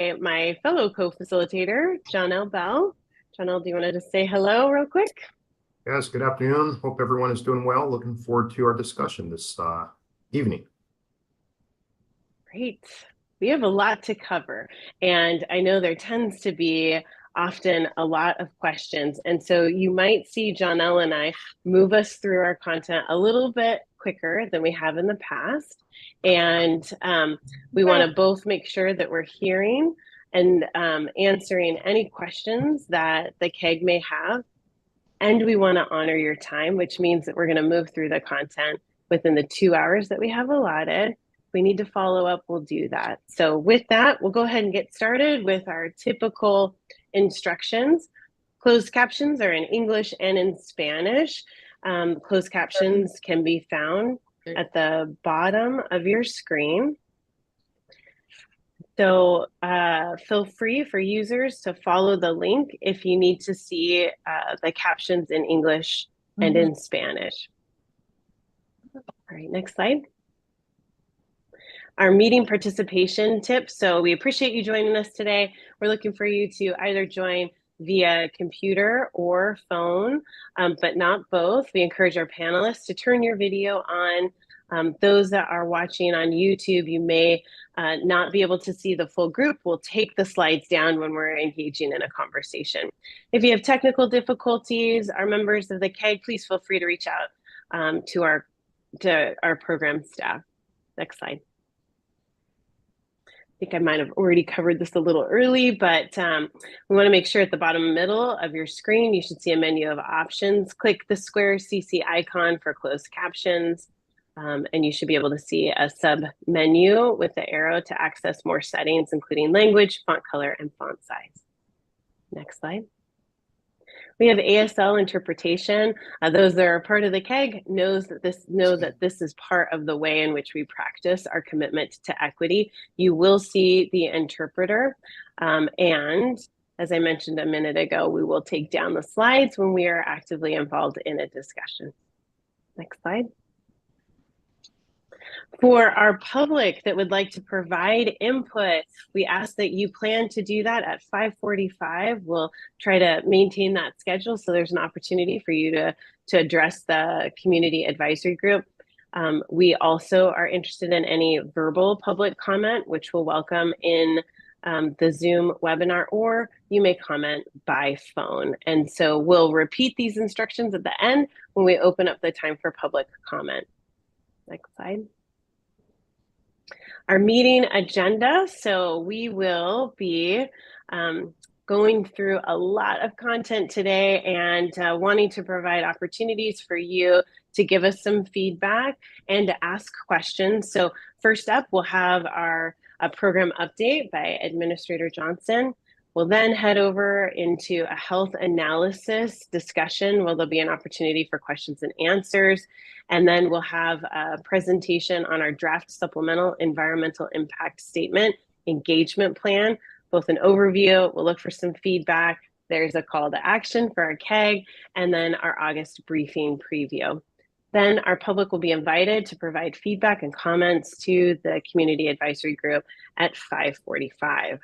my fellow co-facilitator, Johnell Bell. Johnell, do you want to just say hello real quick? Yes, good afternoon. Hope everyone is doing well. Looking forward to our discussion this evening. Great. We have a lot to cover, and I know there tends to be often a lot of questions. And so you might see Johnell and I move us through our content a little bit quicker than we have in the past. And we want to both make sure that we're hearing and answering any questions that the CAG may have. And we want to honor your time, which means that we're going to move through the content within the 2 hours that we have allotted. If we need to follow up, we'll do that. So with that, we'll go ahead and get started with our typical instructions. Closed captions are in English and in Spanish. Closed captions can be found at the bottom of your screen. So feel free for users to follow the link if you need to see the captions in English and in Spanish. All right, next slide. Our meeting participation tips. So we appreciate you joining us today. We're looking for you to either join via computer or phone, but not both. We encourage our panelists to turn your video on. Those that are watching on YouTube, you may not be able to see the full group. We'll take the slides down when we're engaging in a conversation. If you have technical difficulties, our members of the CAG, please feel free to reach out to our program staff. Next slide. I think I might have already covered this a little early, but we want to make sure at the bottom middle of your screen, you should see a menu of options. Click the square CC icon for closed captions. And you should be able to see a sub menu with the arrow to access more settings, including language, font color, and font size. Next slide. We have ASL interpretation. Those that are part of the CAG know that this is part of the way in which we practice our commitment to equity. You will see the interpreter. And as I mentioned a minute ago, we will take down the slides when we are actively involved in a discussion. Next slide. For our public that would like to provide input, we ask that you plan to do that at 5:45. We'll try to maintain that schedule so there's an opportunity for you to address the community advisory group. We also are interested in any verbal public comment, which we'll welcome in the Zoom webinar, or you may comment by phone. And so we'll repeat these instructions at the end when we open up the time for public comment. Next slide. Our meeting agenda. So we will be going through a lot of content today and wanting to provide opportunities for you to give us some feedback and to ask questions. So first up, we'll have our program update by Administrator Johnson. We'll then head over into a health analysis discussion where there'll be an opportunity for questions and answers. And then we'll have a presentation on our draft supplemental environmental impact statement engagement plan, both an overview, we'll look for some feedback. There's a call to action for our CAG, and then our August briefing preview. Then our public will be invited to provide feedback and comments to the community advisory group at 5:45.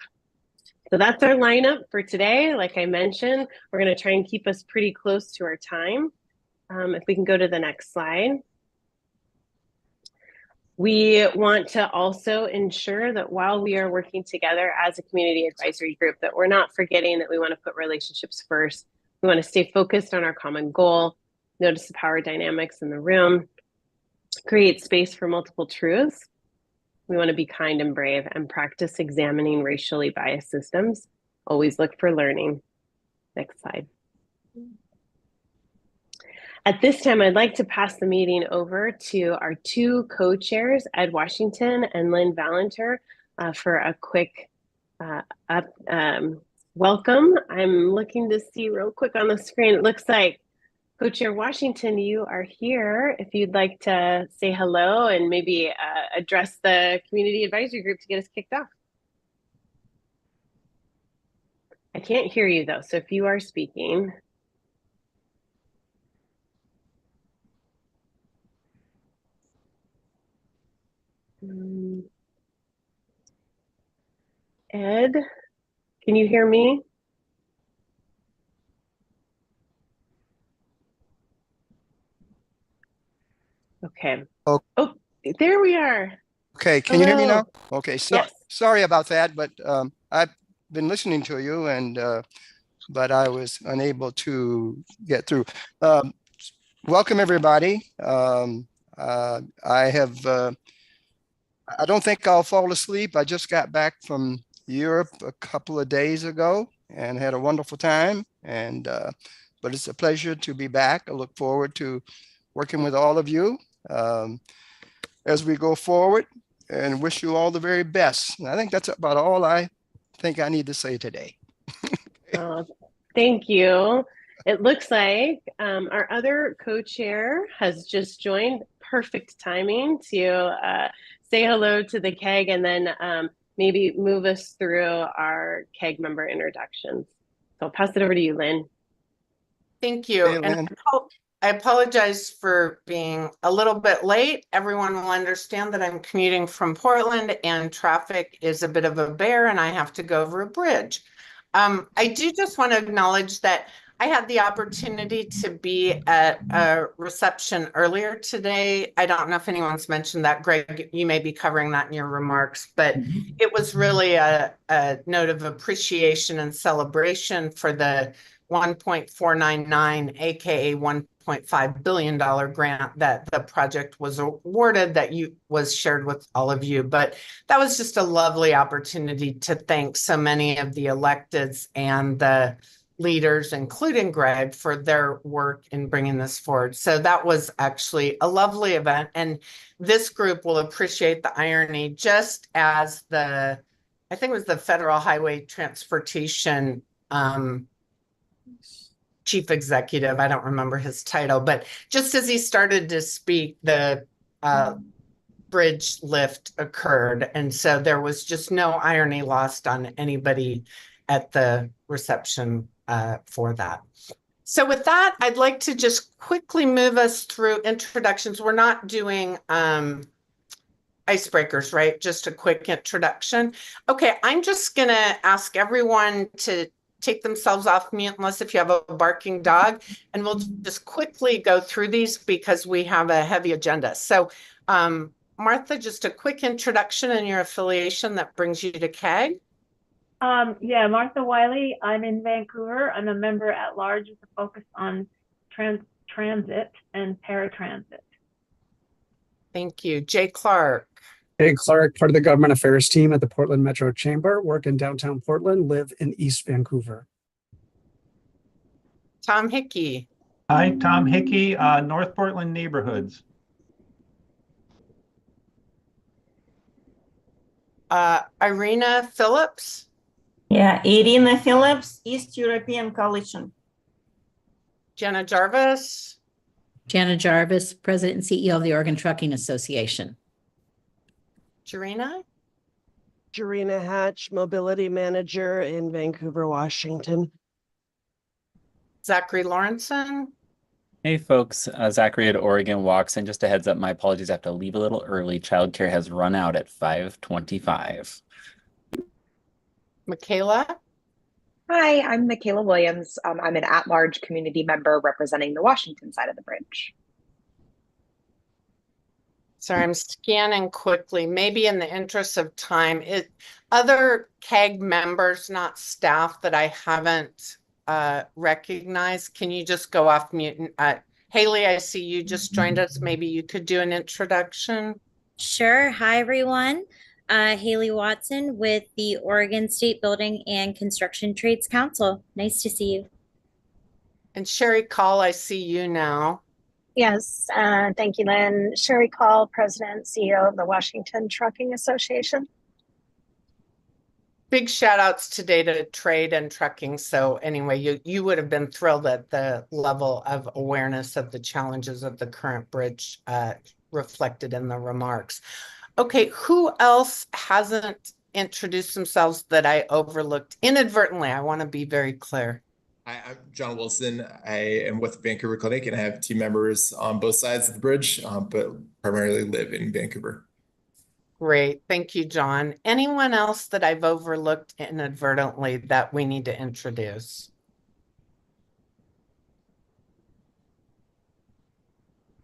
So that's our lineup for today. Like I mentioned, we're going to try and keep us pretty close to our time. If we can go to the next slide. We want to also ensure that while we are working together as a community advisory group, that we're not forgetting that we want to put relationships first. We want to stay focused on our common goal, notice the power dynamics in the room, create space for multiple truths. We want to be kind and brave and practice examining racially biased systems. Always look for learning. Next slide. At this time, I'd like to pass the meeting over to our two co-chairs, Ed Washington and Lynn Valenter, for a quick welcome. I'm looking to see real quick on the screen. It looks like Co-Chair Washington, you are here. If you'd like to say hello and maybe address the community advisory group to get us kicked off. I can't hear you though, so if you are speaking. Ed, Can you hear me? Okay. Oh, Oh, there we are. okay. Can you hear me now? Hello. Okay. Yes. Sorry about that, but I've been listening to you, and but I was unable to get through. Um, Welcome everybody. I have. I don't think I'll fall asleep. I just got back from Europe a couple of days ago and had a wonderful time. And but it's a pleasure to be back. I look forward to working with all of you as we go forward, and wish you all the very best. And I think that's about all I think I need to say today. Oh, thank you. It looks like our other co-chair has just joined. Perfect timing to say hello to the CAG and then maybe move us through our CAG member introductions. So I'll pass it over to you, Lynn. Thank you. Hey, And Lynn. I apologize for being a little bit late. Everyone will understand that I'm commuting from Portland and traffic is a bit of a bear and I have to go over a bridge. I do just want to acknowledge that I had the opportunity to be at a reception earlier today. I don't know if anyone's mentioned that. Greg, you may be covering that in your remarks, but it was really a note of appreciation and celebration for the 1.499, aka $1.5 billion grant that the project was awarded that was shared with all of you. But that was just a lovely opportunity to thank so many of the electeds and the leaders, including Greg, for their work in bringing this forward. So that was actually a lovely event. And this group will appreciate the irony, just as I think it was the Federal Highway Transportation chief executive, I don't remember his title, but just as he started to speak, the bridge lift occurred. And so there was just no irony lost on anybody at the reception for that. So with that, I'd like to just quickly move us through introductions. We're not doing icebreakers, right? Just a quick introduction. Okay, I'm just going to ask everyone to take themselves off mute unless if you have a barking dog, and we'll just quickly go through these because we have a heavy agenda. So Martha, just a quick introduction and your affiliation that brings you to CAG. Yeah, Martha Wiley. I'm in Vancouver. I'm a member at large with a focus on transit and paratransit. Thank you. Jay Clark. Hey, Clark, part of the government affairs team at the Portland Metro Chamber, work in downtown Portland, live in East Vancouver. Tom Hickey. Hi, Tom Hickey, North Portland Neighborhoods. Irina Phillips. Yeah, Irina Phillips, East European Coalition. Jenna Jarvis. Jana Jarvis, President and CEO of the Oregon Trucking Association. Jarina. Jarina Hatch, Mobility Manager in Vancouver, Washington. Zachary Lawrenson. Hey folks, Zachary at Oregon Walks, and just a heads up, my apologies, I have to leave a little early. Childcare has run out at 5:25. Michaela. Hi, I'm Michaela Williams. I'm an at-large community member representing the Washington side of the bridge. Sorry, I'm scanning quickly. Maybe in the interest of time, other CAG members, not staff that I haven't recognized. Can you just go off mute? Haley, I see you just joined us. Maybe you could do an introduction. Sure. Hi, everyone. Haley Watson with the Oregon State Building and Construction Trades Council. Nice to see you. And Sherry Call, I see you now. Yes, thank you, Lynn. Sherry Call, President and CEO of the Washington Trucking Association. Big shout outs today to trade and trucking. So anyway, you would have been thrilled at the level of awareness of the challenges of the current bridge reflected in the remarks. Okay, who else hasn't introduced themselves that I overlooked inadvertently? I want to be very clear. Hi, I'm John Wilson. I am with Vancouver Clinic and I have team members on both sides of the bridge, but primarily live in Vancouver. Great. Thank you, John. Anyone else that I've overlooked inadvertently that we need to introduce?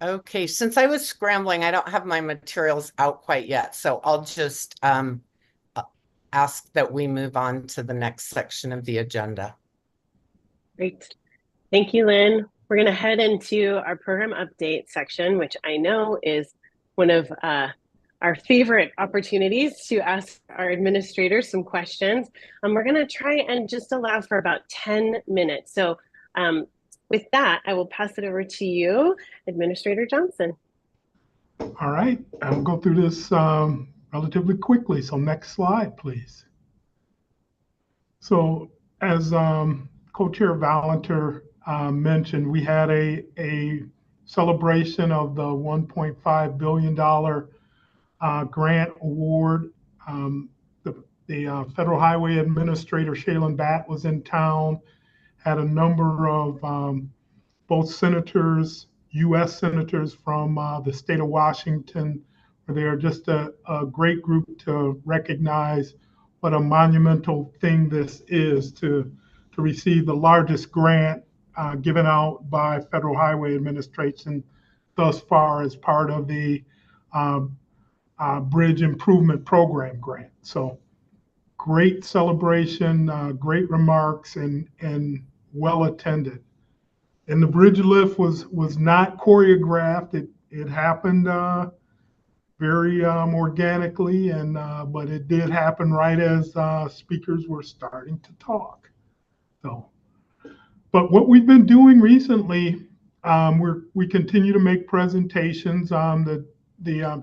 Okay, since I was scrambling, I don't have my materials out quite yet, so I'll just ask that we move on to the next section of the agenda. Great. Thank you, Lynn. We're going to head into our program update section, which I know is one of our favorite opportunities to ask our administrators some questions. We're going to try and just allow for about 10 minutes. So with that, I will pass it over to you, Administrator Johnson. All right, I'll go through this relatively quickly. So next slide, please. So as Co-Chair Valenter mentioned, we had a celebration of the $1.5 billion grant award. The Federal Highway Administrator, Shaylin Batt, was in town, had a number of both senators, U.S. senators from the state of Washington. They are just a great group to recognize what a monumental thing this is to receive the largest grant given out by Federal Highway Administration thus far as part of the Bridge Improvement Program grant. So great celebration, great remarks, and well attended. And the bridge lift was not choreographed. It happened very organically, and but it did happen right as speakers were starting to talk. So, but what we've been doing recently, we continue to make presentations. The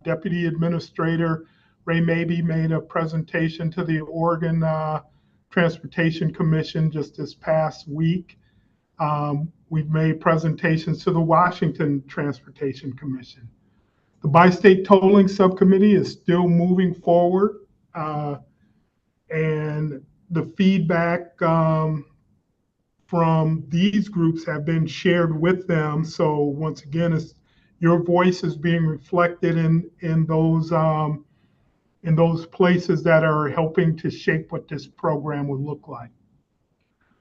Deputy Administrator Ray Mabee made a presentation to the Oregon Transportation Commission just this past week. We've made presentations to the Washington Transportation Commission. The Bi-State Tolling Subcommittee is still moving forward, and the feedback from these groups have been shared with them. So once again, your voice is being reflected in those places that are helping to shape what this program would look like.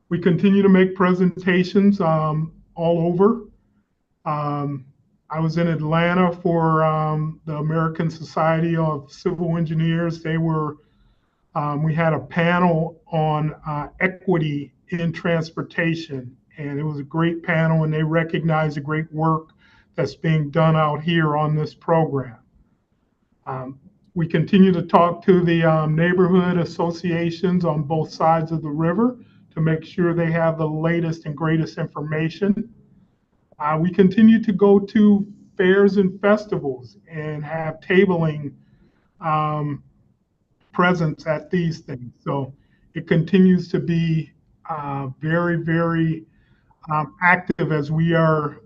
We continue to make presentations all over. I was in Atlanta for the American Society of Civil Engineers. We had a panel on equity in transportation, and it was a great panel, and they recognized the great work that's being done out here on this program. We continue to talk to the neighborhood associations on both sides of the river to make sure they have the latest and greatest information. We continue to go to fairs and festivals and have tabling presence at these things. So it continues to be very, very active as we're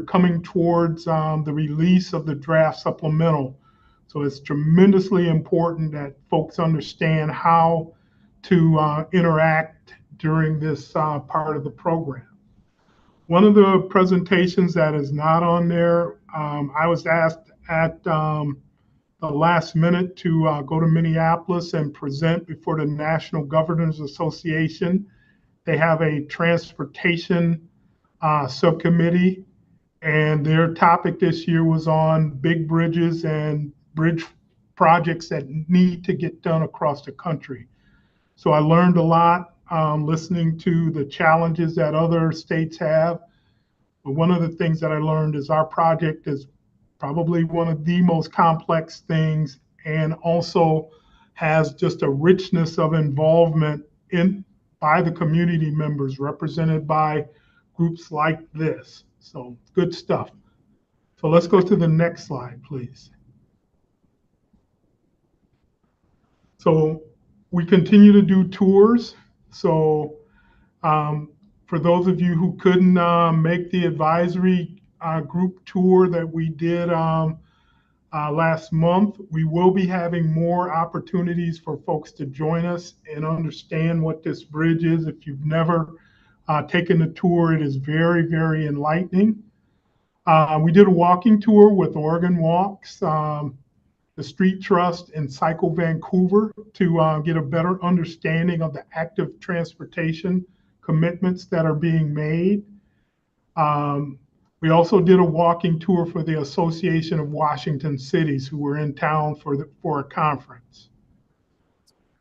coming towards the release of the draft supplemental. So it's tremendously important that folks understand how to interact during this part of the program. One of the presentations that is not on there, I was asked at the last minute to go to Minneapolis and present before the National Governors Association. They have a transportation subcommittee, and their topic this year was on big bridges and bridge projects that need to get done across the country. So I learned a lot listening to the challenges that other states have. But one of the things that I learned is our project is probably one of the most complex things, and also has just a richness of involvement by the community members represented by groups like this. So good stuff. So let's go to the next slide, please. So we continue to do tours. So for those of you who couldn't make the advisory group tour that we did last month, we will be having more opportunities for folks to join us and understand what this bridge is. If you've never taken the tour, it is very, very enlightening. We did a walking tour with Oregon Walks. The the Street Trust and Cycle Vancouver to get a better understanding of the active transportation commitments that are being made. We also did a walking tour for the Association of Washington Cities, who were in town for a conference.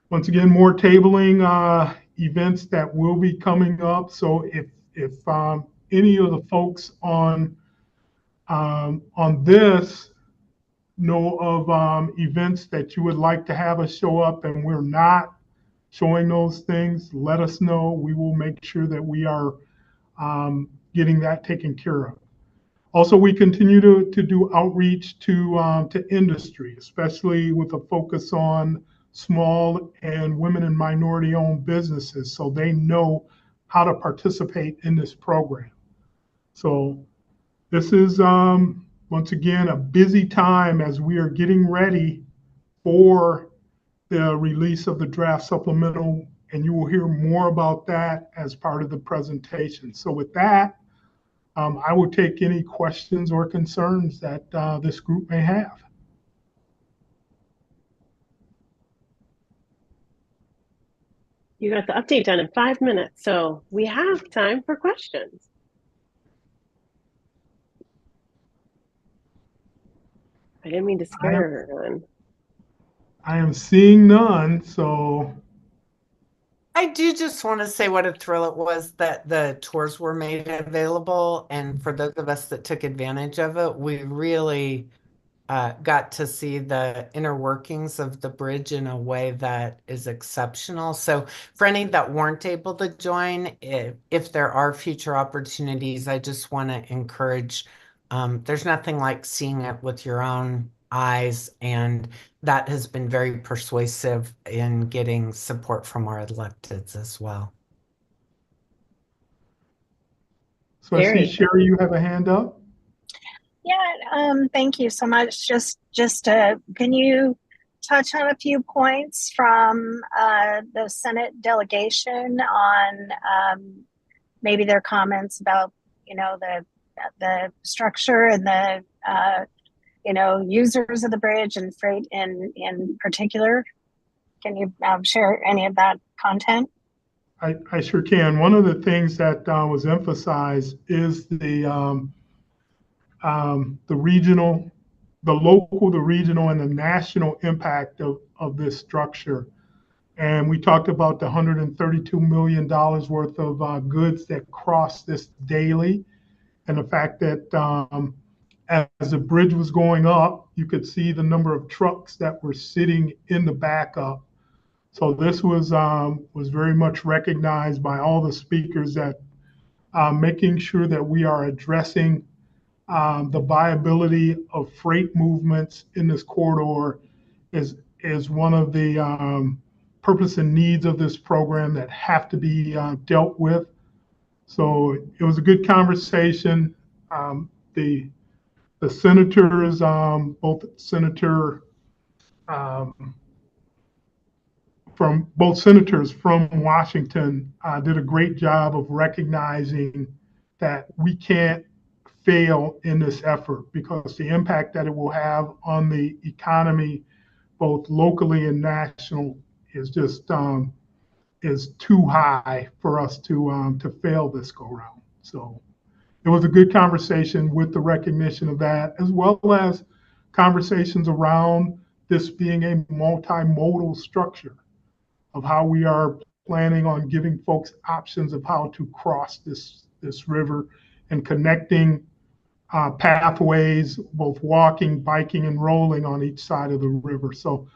Once again, more tabling events that will be coming up. So if any of the folks on this know of events that you would like to have us show up and we're not showing those things, let us know. We will make sure that we are getting that taken care of. Also, we continue to do outreach to industry, especially with a focus on small and women and minority-owned businesses, so they know how to participate in this program. So this is, once again, a busy time as we are getting ready for the release of the draft supplemental, and you will hear more about that as part of the presentation. So with that, I will take any questions or concerns that this group may have. You got the update done in 5 minutes, so we have time for questions. I didn't mean to scare everyone. I am seeing none, so. I do just want to say what a thrill it was that the tours were made available. And for those of us that took advantage of it, we really got to see the inner workings of the bridge in a way that is exceptional. So for any that weren't able to join, if there are future opportunities, I just want to encourage, there's nothing like seeing it with your own eyes, and that has been very persuasive in getting support from our electeds as well. So I see, Sherry, you have a hand up. Yeah, thank you so much. Just can you touch on a few points from the Senate delegation on maybe their comments about, you know, the structure and the you know, users of the bridge and freight in particular? Can you share any of that content? I sure can. One of the things that was emphasized is the regional, the local, the regional, and the national impact of this structure. And we talked about the $132 million worth of goods that cross this daily, and the fact that as the bridge was going up, you could see the number of trucks that were sitting in the backup. So this was very much recognized by all the speakers, that making sure that we are addressing the viability of freight movements in this corridor is one of the purpose and needs of this program that have to be dealt with. So it was a good conversation. The senators, both senators from Washington did a great job of recognizing that we can't fail in this effort, because the impact that it will have on the economy, both locally and national, is just is too high for us to fail this go round. So it was a good conversation with the recognition of that, as well as conversations around this being a multimodal structure, of how we are planning on giving folks options of how to cross this river, and connecting pathways, both walking, biking, and rolling on each side of the river. So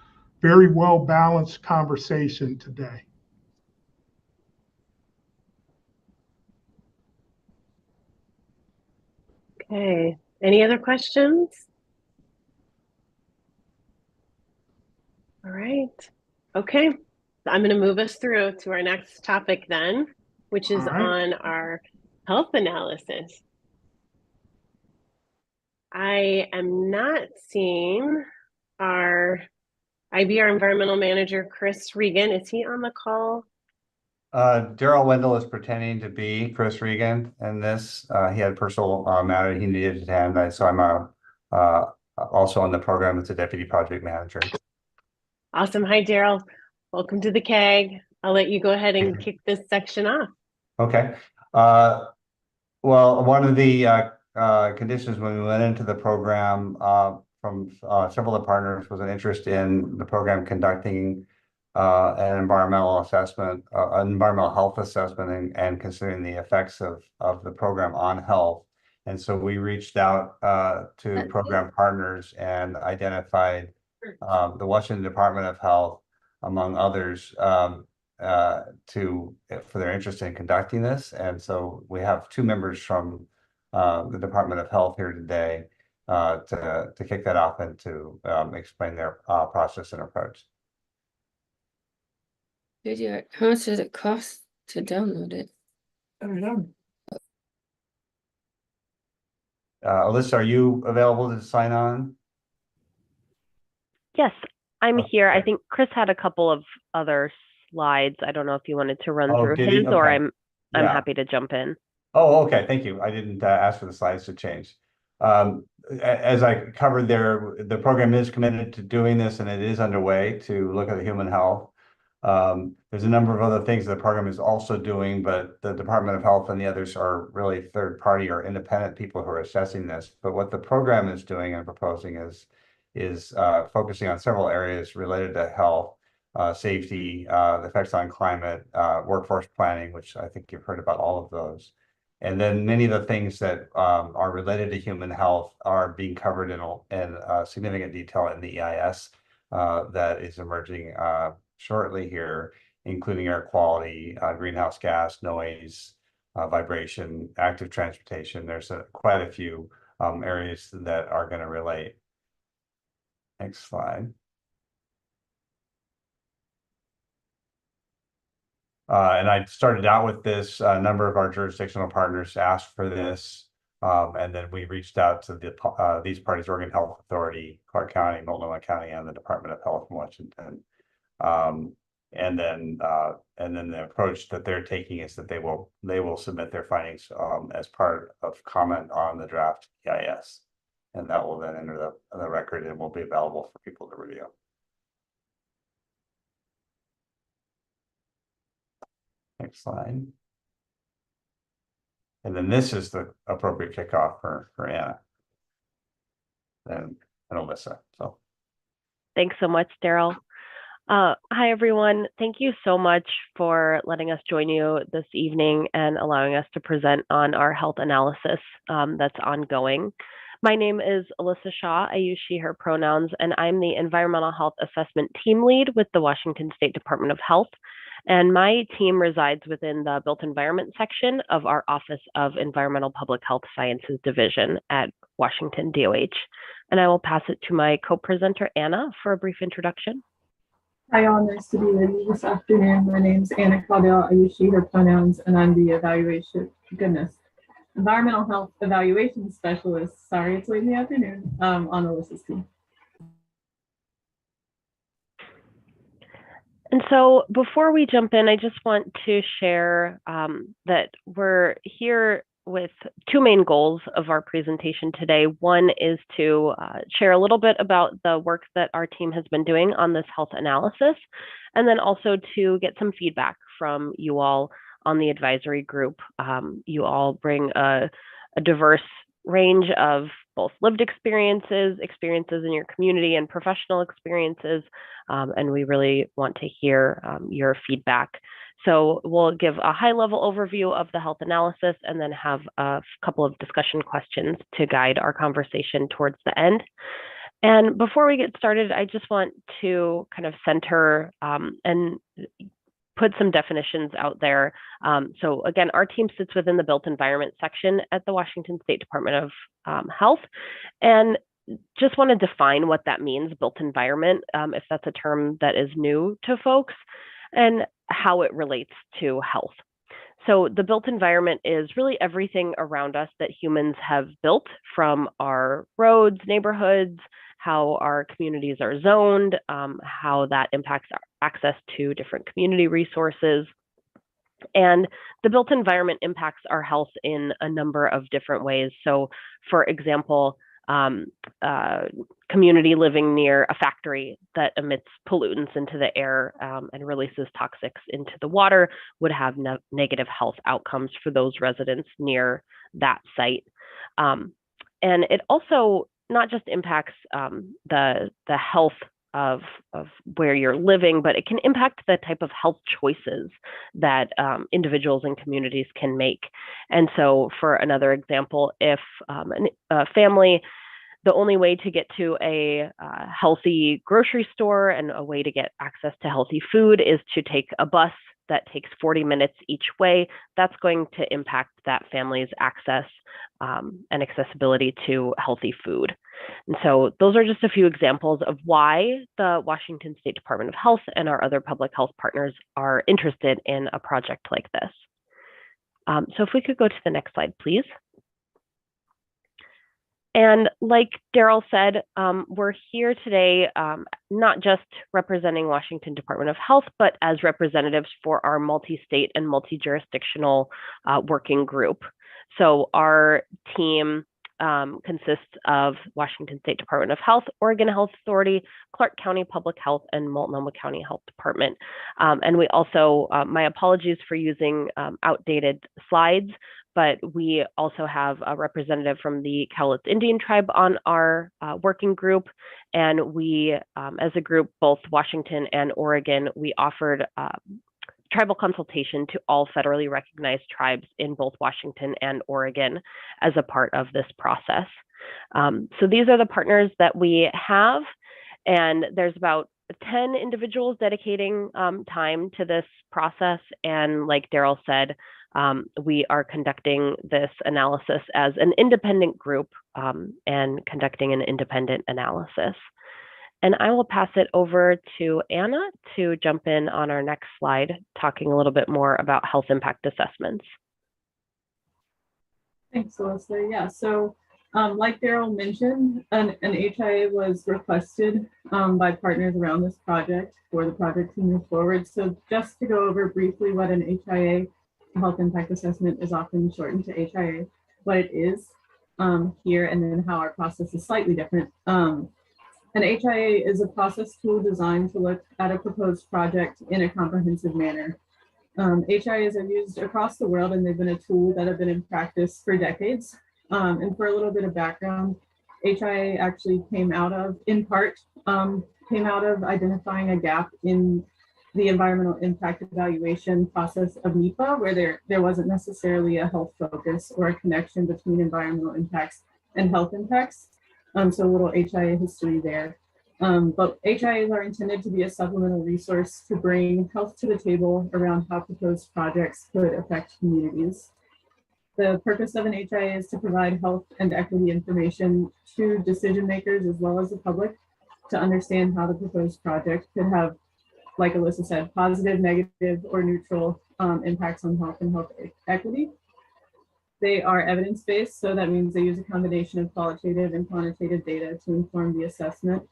very well balanced conversation today. Okay, any other questions? All right, okay. I'm going to move us through to our next topic then, which is on our health analysis. I am not seeing our IBR environmental manager, Chris Regan. Is he on the call? Daryl Wendell is pretending to be Chris Regan in this. He had a personal matter he needed to attend, so I'm also on the program as a deputy project manager. Awesome. Hi, Daryl. Welcome to the CAG. I'll let you go ahead and kick this section off. Okay. Well, one of the conditions when we went into the program from several of the partners was an interest in the program conducting an environmental assessment, an environmental health assessment, and considering the effects of the program on health. And so we reached out to program partners and identified the Washington Department of Health, among others, for their interest in conducting this. And so we have two members from the Department of Health here today to kick that off and to explain their process and approach. How much does it cost to download it? I don't know. Alyssa, are you available to sign on? Yes, I'm here. Okay. I think Chris had a couple of other slides. I don't know if you wanted to run through did he? his, or Okay. I'm Yeah. happy to jump in. Oh, okay. Thank you. I didn't ask for the slides to change. As I covered there, the program is committed to doing this, and it is underway to look at the human health. There's a number of other things the program is also doing, but the Department of Health and the others are really third party or independent people who are assessing this. But what the program is doing and proposing is focusing on several areas related to health, safety, the effects on climate, workforce planning, which I think you've heard about all of those. And then many of the things that are related to human health are being covered in significant detail in the EIS that is emerging shortly here, including air quality, greenhouse gas, noise, vibration, active transportation. There's quite a few areas that are going to relate. Next slide. And I started out with this. A number of our jurisdictional partners asked for this, and then we reached out to these parties: Oregon Health Authority, Clark County, Multnomah County, and the Department of Health in Washington. And then the approach that they're taking is that they will submit their findings as part of comment on the draft EIS, and that will then enter the record and will be available for people to review. Next slide. And then this is the appropriate kickoff for Anna and Alyssa. So Thanks so much, Daryl. Hi, everyone. Thank you so much for letting us join you this evening and allowing us to present on our health analysis that's ongoing. My name is Alyssa Shaw. I use she, her pronouns, and I'm the Environmental Health Assessment Team Lead with the Washington State Department of Health. And my team resides within the Built Environment section of our Office of Environmental Public Health Sciences Division at Washington DOH. And I will pass it to my co-presenter, Anna, for a brief introduction. Hi, all. Nice to be with you this afternoon. My name is Anna Caldell. I use she, her pronouns, and I'm the Environmental Health Evaluation Specialist. Sorry, it's late in the afternoon on Alyssa's team. And so before we jump in, I just want to share that we're here with two main goals of our presentation today. One is to share a little bit about the work that our team has been doing on this health analysis, and then also to get some feedback from you all on the advisory group. You all bring a diverse range of both lived experiences in your community, and professional experiences, and we really want to hear your feedback. So we'll give a high-level overview of the health analysis and then have a couple of discussion questions to guide our conversation towards the end. And before we get started, I just want to kind of center and put some definitions out there. So again, our team sits within the Built Environment section at the Washington State Department of Health, and just want to define what that means, built environment, if that's a term that is new to folks, and how it relates to health. So the built environment is really everything around us that humans have built, from our roads, neighborhoods, how our communities are zoned, how that impacts our access to different community resources. And the built environment impacts our health in a number of different ways. So for example, community living near a factory that emits pollutants into the air and releases toxics into the water would have negative health outcomes for those residents near that site. And it also not just impacts the health of where you're living, but it can impact the type of health choices that individuals and communities can make. And so for another example, if a family, the only way to get to a healthy grocery store and a way to get access to healthy food is to take a bus that takes 40 minutes each way, that's going to impact that family's access and accessibility to healthy food. And so those are just a few examples of why the Washington State Department of Health and our other public health partners are interested in a project like this. So if we could go to the next slide, please. And like Daryl said, we're here today not just representing Washington Department of Health, but as representatives for our multi-state and multi-jurisdictional working group. So our team consists of Washington State Department of Health, Oregon Health Authority, Clark County Public Health, and Multnomah County Health Department. And we also, my apologies for using outdated slides, but we also have a representative from the Cowlitz Indian Tribe on our working group. And we, as a group, both Washington and Oregon, we offered tribal consultation to all federally recognized tribes in both Washington and Oregon as a part of this process. So these are the partners that we have, and there's about 10 individuals dedicating time to this process. And like Daryl said, we are conducting this analysis as an independent group and conducting an independent analysis. And I will pass it over to Anna to jump in on our next slide, talking a little bit more about health impact assessments. Thanks, Alyssa. Yeah, so like Daryl mentioned, an HIA was requested by partners around this project for the project to move forward. So just to go over briefly what an HIA, health impact assessment, is often shortened to HIA, what it is here, and then how our process is slightly different. An HIA is a process tool designed to look at a proposed project in a comprehensive manner. HIAs are used across the world, and they've been a tool that have been in practice for decades. And for a little bit of background, HIA actually came out of, in part, came out of identifying a gap in the environmental impact evaluation process of NEPA, where there wasn't necessarily a health focus or a connection between environmental impacts and health impacts. So a little HIA history there. But HIAs are intended to be a supplemental resource to bring health to the table around how proposed projects could affect communities. The purpose of an HIA is to provide health and equity information to decision makers as well as the public to understand how the proposed project could have, like Alyssa said, positive, negative, or neutral impacts on health and health equity. They are evidence-based, so that means they use a combination of qualitative and quantitative data to inform the assessment.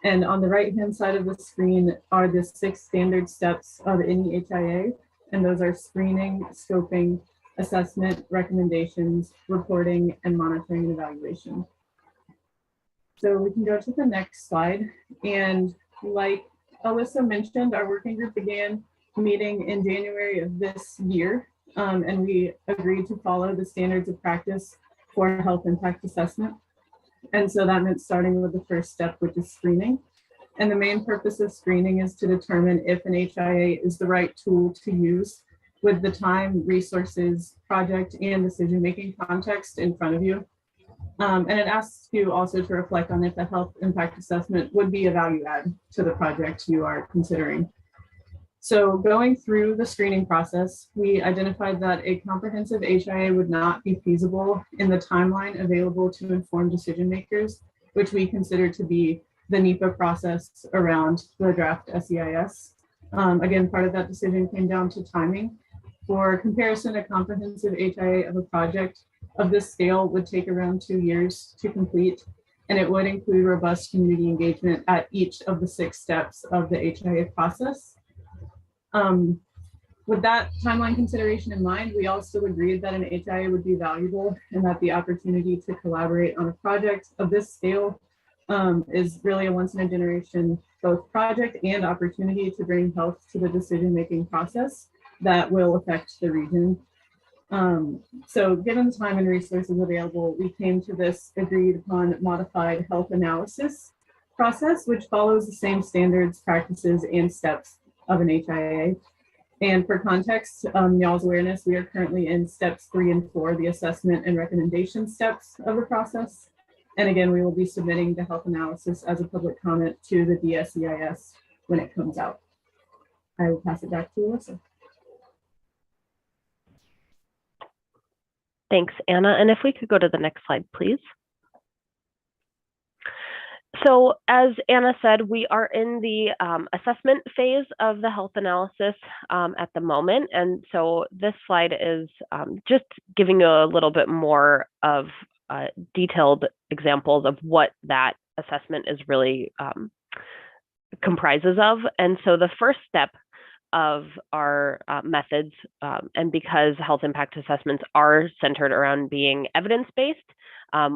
And on the right-hand side of the screen are the 6 standard steps of any HIA, and those are screening, scoping, assessment, recommendations, reporting, and monitoring and evaluation. So we can go to the next slide. And like Alyssa mentioned, our working group began meeting in January of this year. And we agreed to follow the standards of practice for health impact assessment. And so that meant starting with the first step, which is screening. And the main purpose of screening is to determine if an HIA is the right tool to use with the time, resources, project, and decision-making context in front of you. And it asks you also to reflect on if the health impact assessment would be a value add to the project you are considering. So going through the screening process, we identified that a comprehensive HIA would not be feasible in the timeline available to inform decision makers, which we consider to be the NEPA process around the draft SEIS. Again, part of that decision came down to timing. For comparison, a comprehensive HIA of a project of this scale would take around 2 years to complete, and it would include robust community engagement at each of the 6 steps of the HIA process. With that timeline consideration in mind, we all still agreed that an HIA would be valuable and that the opportunity to collaborate on a project of this scale is really a once in a generation, both project and opportunity to bring health to the decision-making process that will affect the region. So given the time and resources available, we came to this agreed upon modified health analysis process, which follows the same standards, practices, and steps of an HIA. And for context, y'all's awareness, we are currently in steps 3 and 4, the assessment and recommendation steps of the process. And again, we will be submitting the health analysis as a public comment to the DSEIS when it comes out. I will pass it back to Alyssa. Thanks, Anna. And if we could go to the next slide, please. So as Anna said, we are in the assessment phase of the health analysis at the moment. And so this slide is just giving you a little bit more of detailed examples of what that assessment is really comprises of. And so the first step of our methods, and because health impact assessments are centered around being evidence-based,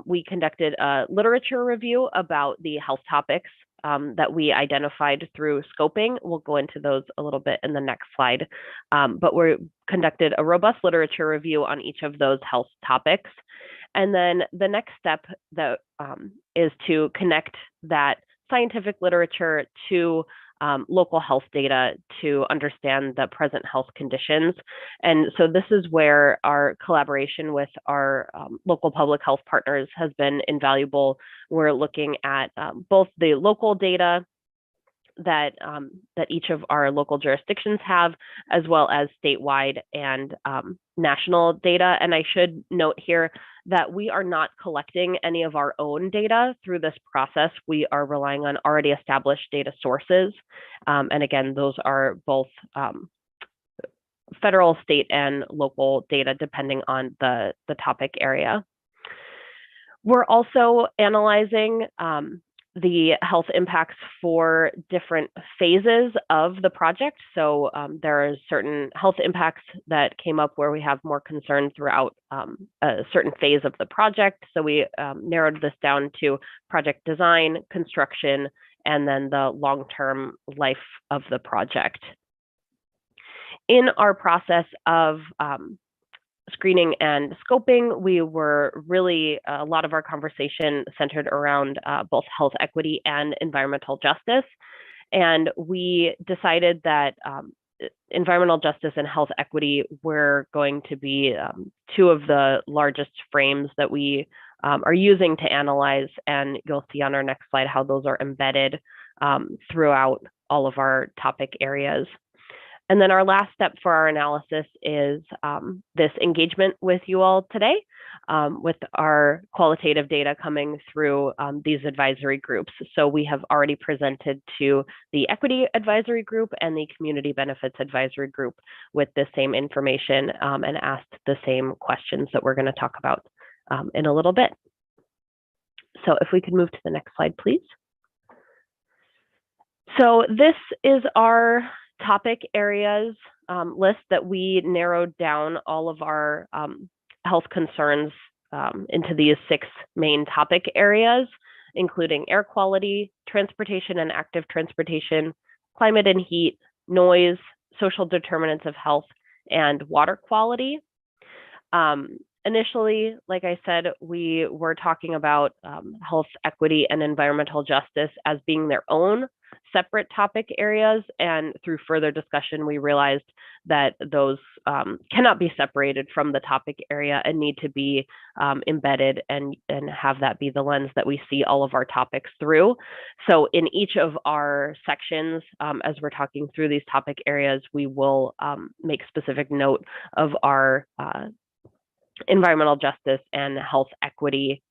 we conducted a literature review about the health topics that we identified through scoping. We'll go into those a little bit in the next slide, but we conducted a robust literature review on each of those health topics. And then the next step that is to connect that scientific literature to local health data to understand the present health conditions. And so this is where our collaboration with our local public health partners has been invaluable. We're looking at both the local data that each of our local jurisdictions have, as well as statewide and national data. And I should note here that we are not collecting any of our own data through this process. We are relying on already established data sources. And again, those are both federal, state, and local data, depending on the topic area. We're also analyzing the health impacts for different phases of the project. So there are certain health impacts that came up where we have more concern throughout a certain phase of the project. So we narrowed this down to project design, construction, and then the long-term life of the project. In our process of screening and scoping, we were really, a lot of our conversation centered around both health equity and environmental justice. And we decided that environmental justice and health equity were going to be two of the largest frames that we are using to analyze. And you'll see on our next slide how those are embedded throughout all of our topic areas. And then our last step for our analysis is this engagement with you all today, with our qualitative data coming through these advisory groups. So we have already presented to the Equity Advisory Group and the Community Benefits Advisory Group with the same information and asked the same questions that we're going to talk about in a little bit. So if we could move to the next slide, please. So this is our topic areas list that we narrowed down all of our health concerns into these 6 main topic areas, including air quality, transportation and active transportation, climate and heat, noise, social determinants of health, and water quality. Initially, like I said, we were talking about health equity and environmental justice as being their own separate topic areas. And through further discussion, we realized that those cannot be separated from the topic area and need to be embedded and have that be the lens that we see all of our topics through. So in each of our sections, as we're talking through these topic areas, we will make specific note of our environmental justice and health equity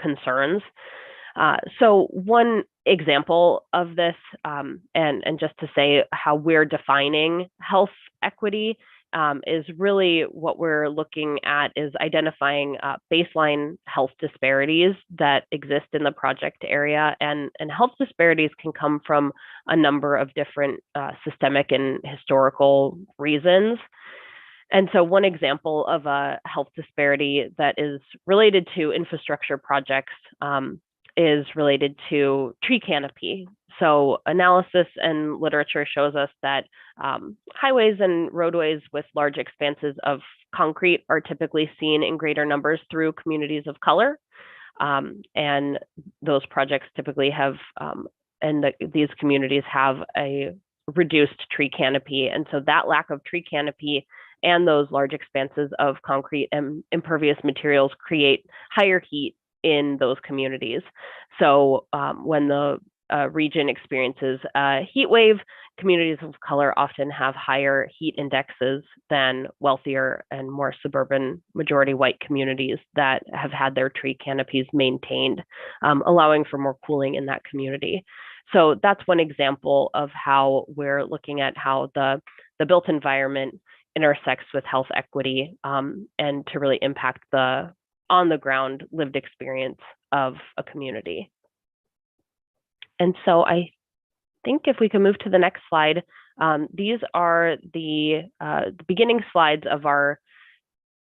concerns. So one example of this, and just to say how we're defining health equity, is really what we're looking at is identifying baseline health disparities that exist in the project area. And health disparities can come from a number of different systemic and historical reasons. And so one example of a health disparity that is related to infrastructure projects is related to tree canopy. So analysis and literature shows us that highways and roadways with large expanses of concrete are typically seen in greater numbers through communities of color. And those projects typically have, these communities have a reduced tree canopy. And so that lack of tree canopy and those large expanses of concrete and impervious materials create higher heat in those communities. So when the region experiences a heat wave, communities of color often have higher heat indexes than wealthier and more suburban majority white communities that have had their tree canopies maintained, allowing for more cooling in that community. So that's one example of how we're looking at how the built environment intersects with health equity and to really impact the on the ground lived experience of a community. And so I think if we can move to the next slide, these are the beginning slides of our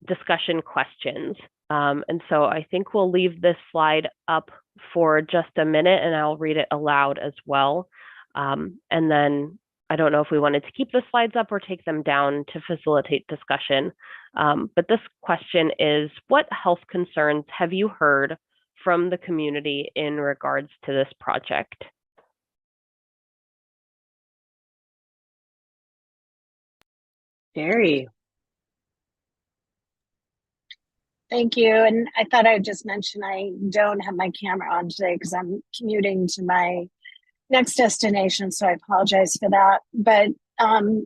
discussion questions. And so I think we'll leave this slide up for just a minute and I'll read it aloud as well. And then I don't know if we wanted to keep the slides up or take them down to facilitate discussion. But this question is, what health concerns have you heard from the community in regards to this project? Jerry. Thank you. And I thought I'd just mention I don't have my camera on today because I'm commuting to my next destination, so I apologize for that. But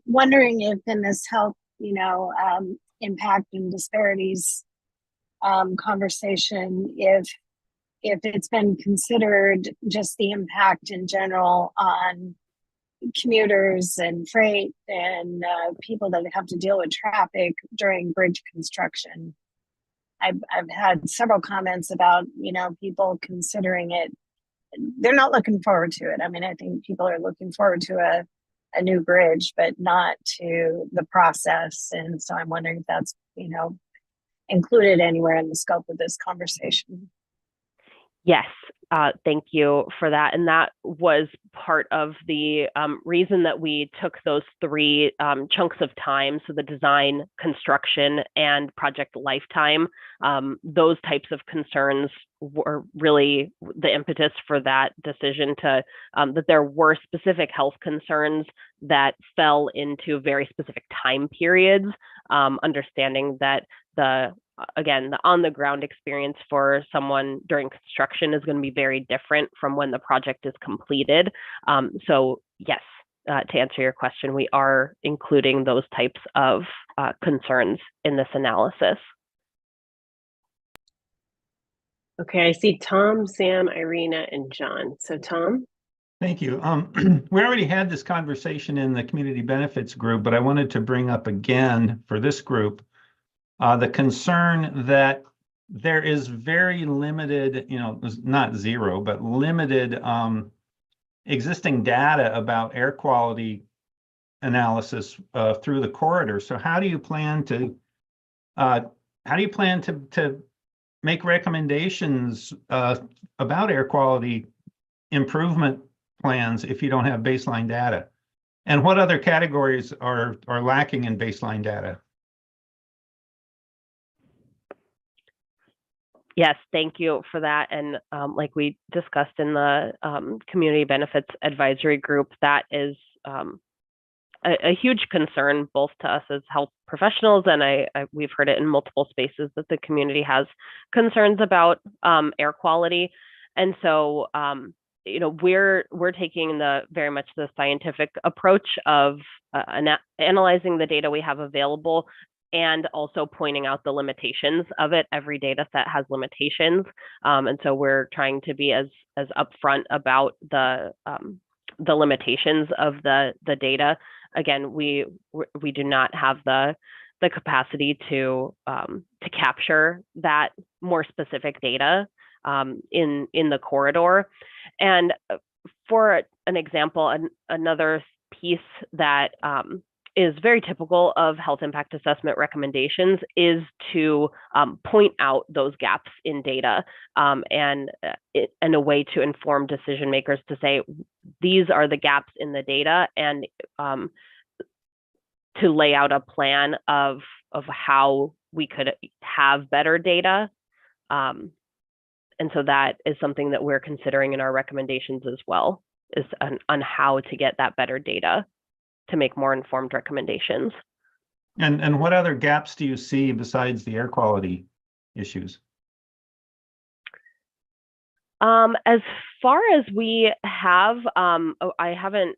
wondering if in this health, impact and disparities conversation, if it's been considered just the impact in general on commuters and freight and people that have to deal with traffic during bridge construction. I've had several comments about, people considering it. They're not looking forward to it. I mean, I think people are looking forward to a new bridge, but not to the process. And so I'm wondering if that's, included anywhere in the scope of this conversation. Yes, thank you for that. And that was part of the reason that we took those three chunks of time. So the design, construction, and project lifetime, those types of concerns were really the impetus for that decision to, that there were specific health concerns that fell into very specific time periods, understanding that the on-the-ground experience for someone during construction is going to be very different from when the project is completed. So yes, to answer your question, we are including those types of concerns in this analysis. Okay, I see Tom, Sam, Irina, and John. So Tom? Thank you. We already had this conversation in the community benefits group, but I wanted to bring up again for this group the concern that there is very limited, not zero, but limited existing data about air quality analysis through the corridor. So how do you plan to make recommendations about air quality improvement plans if you don't have baseline data? And what other categories are lacking in baseline data? Yes, thank you for that. And like we discussed in the Community Benefits Advisory Group, that is a huge concern both to us as health professionals, and we've heard it in multiple spaces that the community has concerns about air quality. And so, we're taking very much the scientific approach of analyzing the data we have available and also pointing out the limitations of it. Every data set has limitations. And so we're trying to be as upfront about the limitations of the data again, we do not have the capacity to capture that more specific data in the corridor. And for an example, another piece that is very typical of health impact assessment recommendations is to point out those gaps in data and a way to inform decision makers to say, these are the gaps in the data, and to lay out a plan of how we could have better data. And so that is something that we're considering in our recommendations as well, is on how to get that better data to make more informed recommendations. And what other gaps do you see besides the air quality issues? As far as we have, I haven't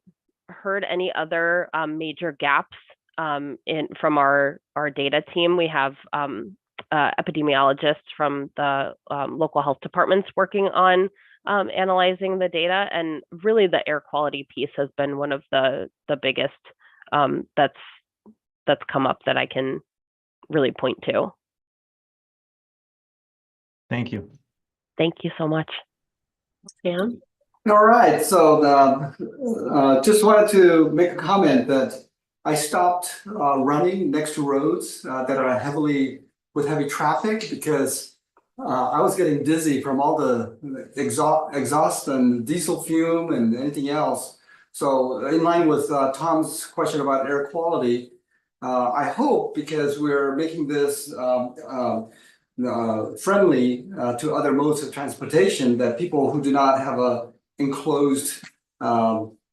heard any other major gaps from our data team. We have epidemiologists from the local health departments working on analyzing the data, and really the air quality piece has been one of the biggest that's come up that I can really point to. Thank you. Thank you so much. Sam? All right, so just wanted to make a comment that I stopped running next to roads that are with heavy traffic, because I was getting dizzy from all the exhaust and diesel fume and anything else. So in line with Tom's question about air quality, I hope, because we're making this friendly to other modes of transportation, that people who do not have a enclosed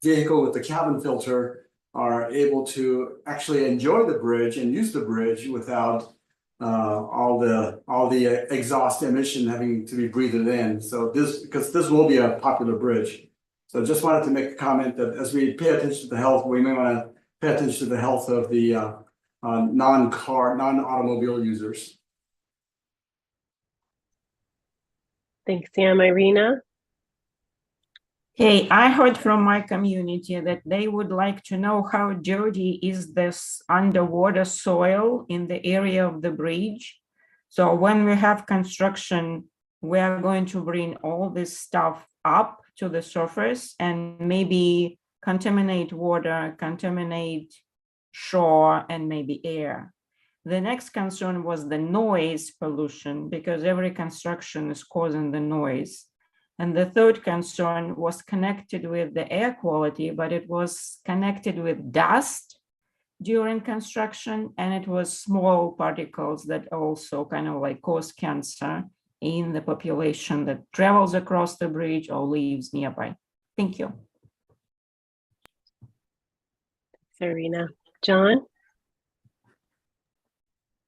vehicle with the cabin filter are able to actually enjoy the bridge and use the bridge without all the exhaust emission having to be breathed in. So because this will be a popular bridge. So just wanted to make a comment that as we pay attention to the health, we may want to pay attention to the health of the non-automobile users. Thanks, Sam. Irina? Hey, I heard from my community that they would like to know how dirty is this underwater soil in the area of the bridge. So when we have construction, we are going to bring all this stuff up to the surface and maybe contaminate water, contaminate shore, and maybe air. The next concern was the noise pollution, because every construction is causing the noise. And the third concern was connected with the air quality, but it was connected with dust during construction, and it was small particles that also kind of like cause cancer in the population that travels across the bridge or lives nearby. Thank you. Serena. John?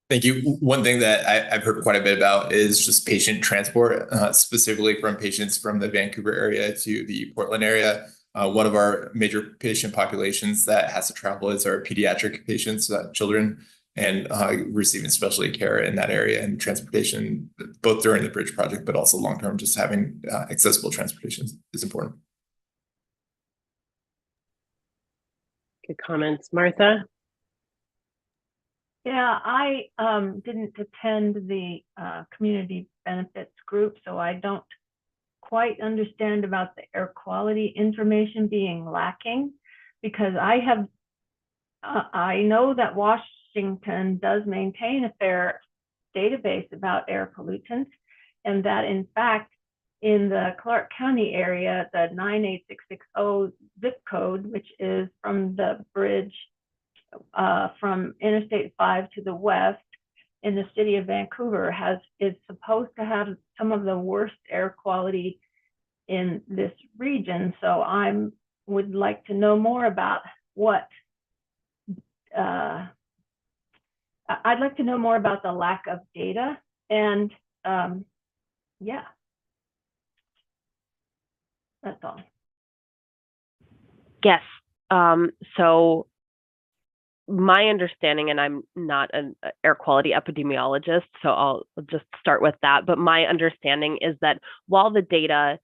Thank you. One thing that I've heard quite a bit about is just patient transport, specifically from patients from the Vancouver area to the Portland area. One of our major patient populations that has to travel is our pediatric patients, children, and receiving specialty care in that area, and transportation, both during the bridge project, but also long-term, just having accessible transportation is important. Good comments. Martha? Yeah, I didn't attend the community benefits group, so I don't quite understand about the air quality information being lacking, because I know that Washington does maintain a fair database about air pollutants, and that in fact in the Clark County area, the 98660 zip code, which is from the bridge from Interstate 5 to the west in the city of Vancouver, is supposed to have some of the worst air quality in this region. So I would like to know more about what I'd like to know more about the lack of data, and yeah, that's all. Yes. So my understanding, and I'm not an air quality epidemiologist, so I'll just start with that, but my understanding is that while the data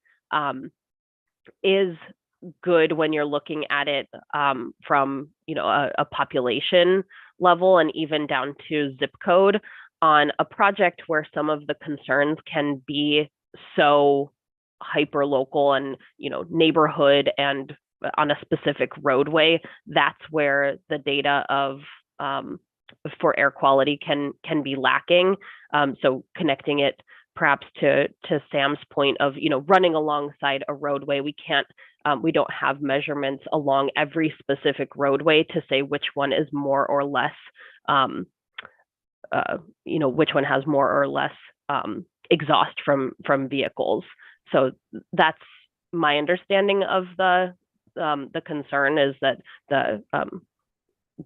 is good when you're looking at it from a population level and even down to zip code. On a project where some of the concerns can be so hyper local and neighborhood and on a specific roadway, that's where the data of for air quality can be lacking. So connecting it perhaps to Sam's point of running alongside a roadway, we don't have measurements along every specific roadway to say which one is more or less which one has more or less exhaust from vehicles. So that's my understanding of the concern, is that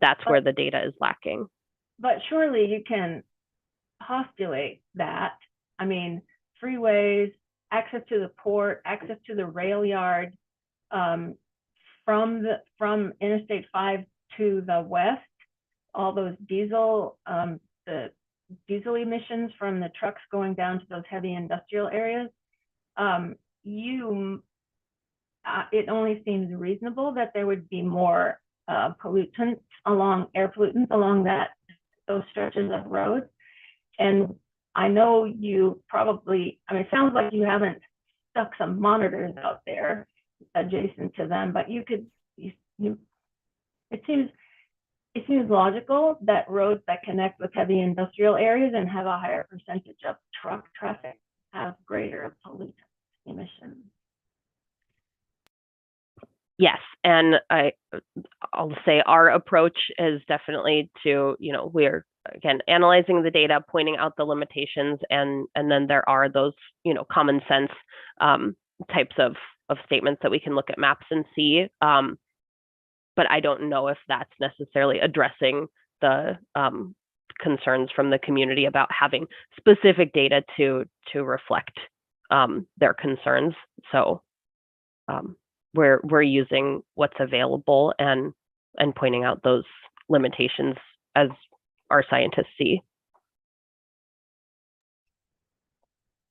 that's where the data is lacking. But surely you can postulate that. I mean, freeways, access to the port, access to the rail yard, from Interstate 5 to the west, all those the diesel emissions from the trucks going down to those heavy industrial areas, it only seems reasonable that there would be more air pollutants along those stretches of road. And I know you probably, it sounds like you haven't stuck some monitors out there adjacent to them, but it seems logical that roads that connect with heavy industrial areas and have a higher percentage of truck traffic have greater pollutant emissions. Yes, and I'll say our approach is definitely to, we're again analyzing the data, pointing out the limitations, and then there are those, common sense types of statements that we can look at maps and see. But I don't know if that's necessarily addressing the concerns from the community about having specific data to reflect their concerns. So we're using what's available and pointing out those limitations as our scientists see.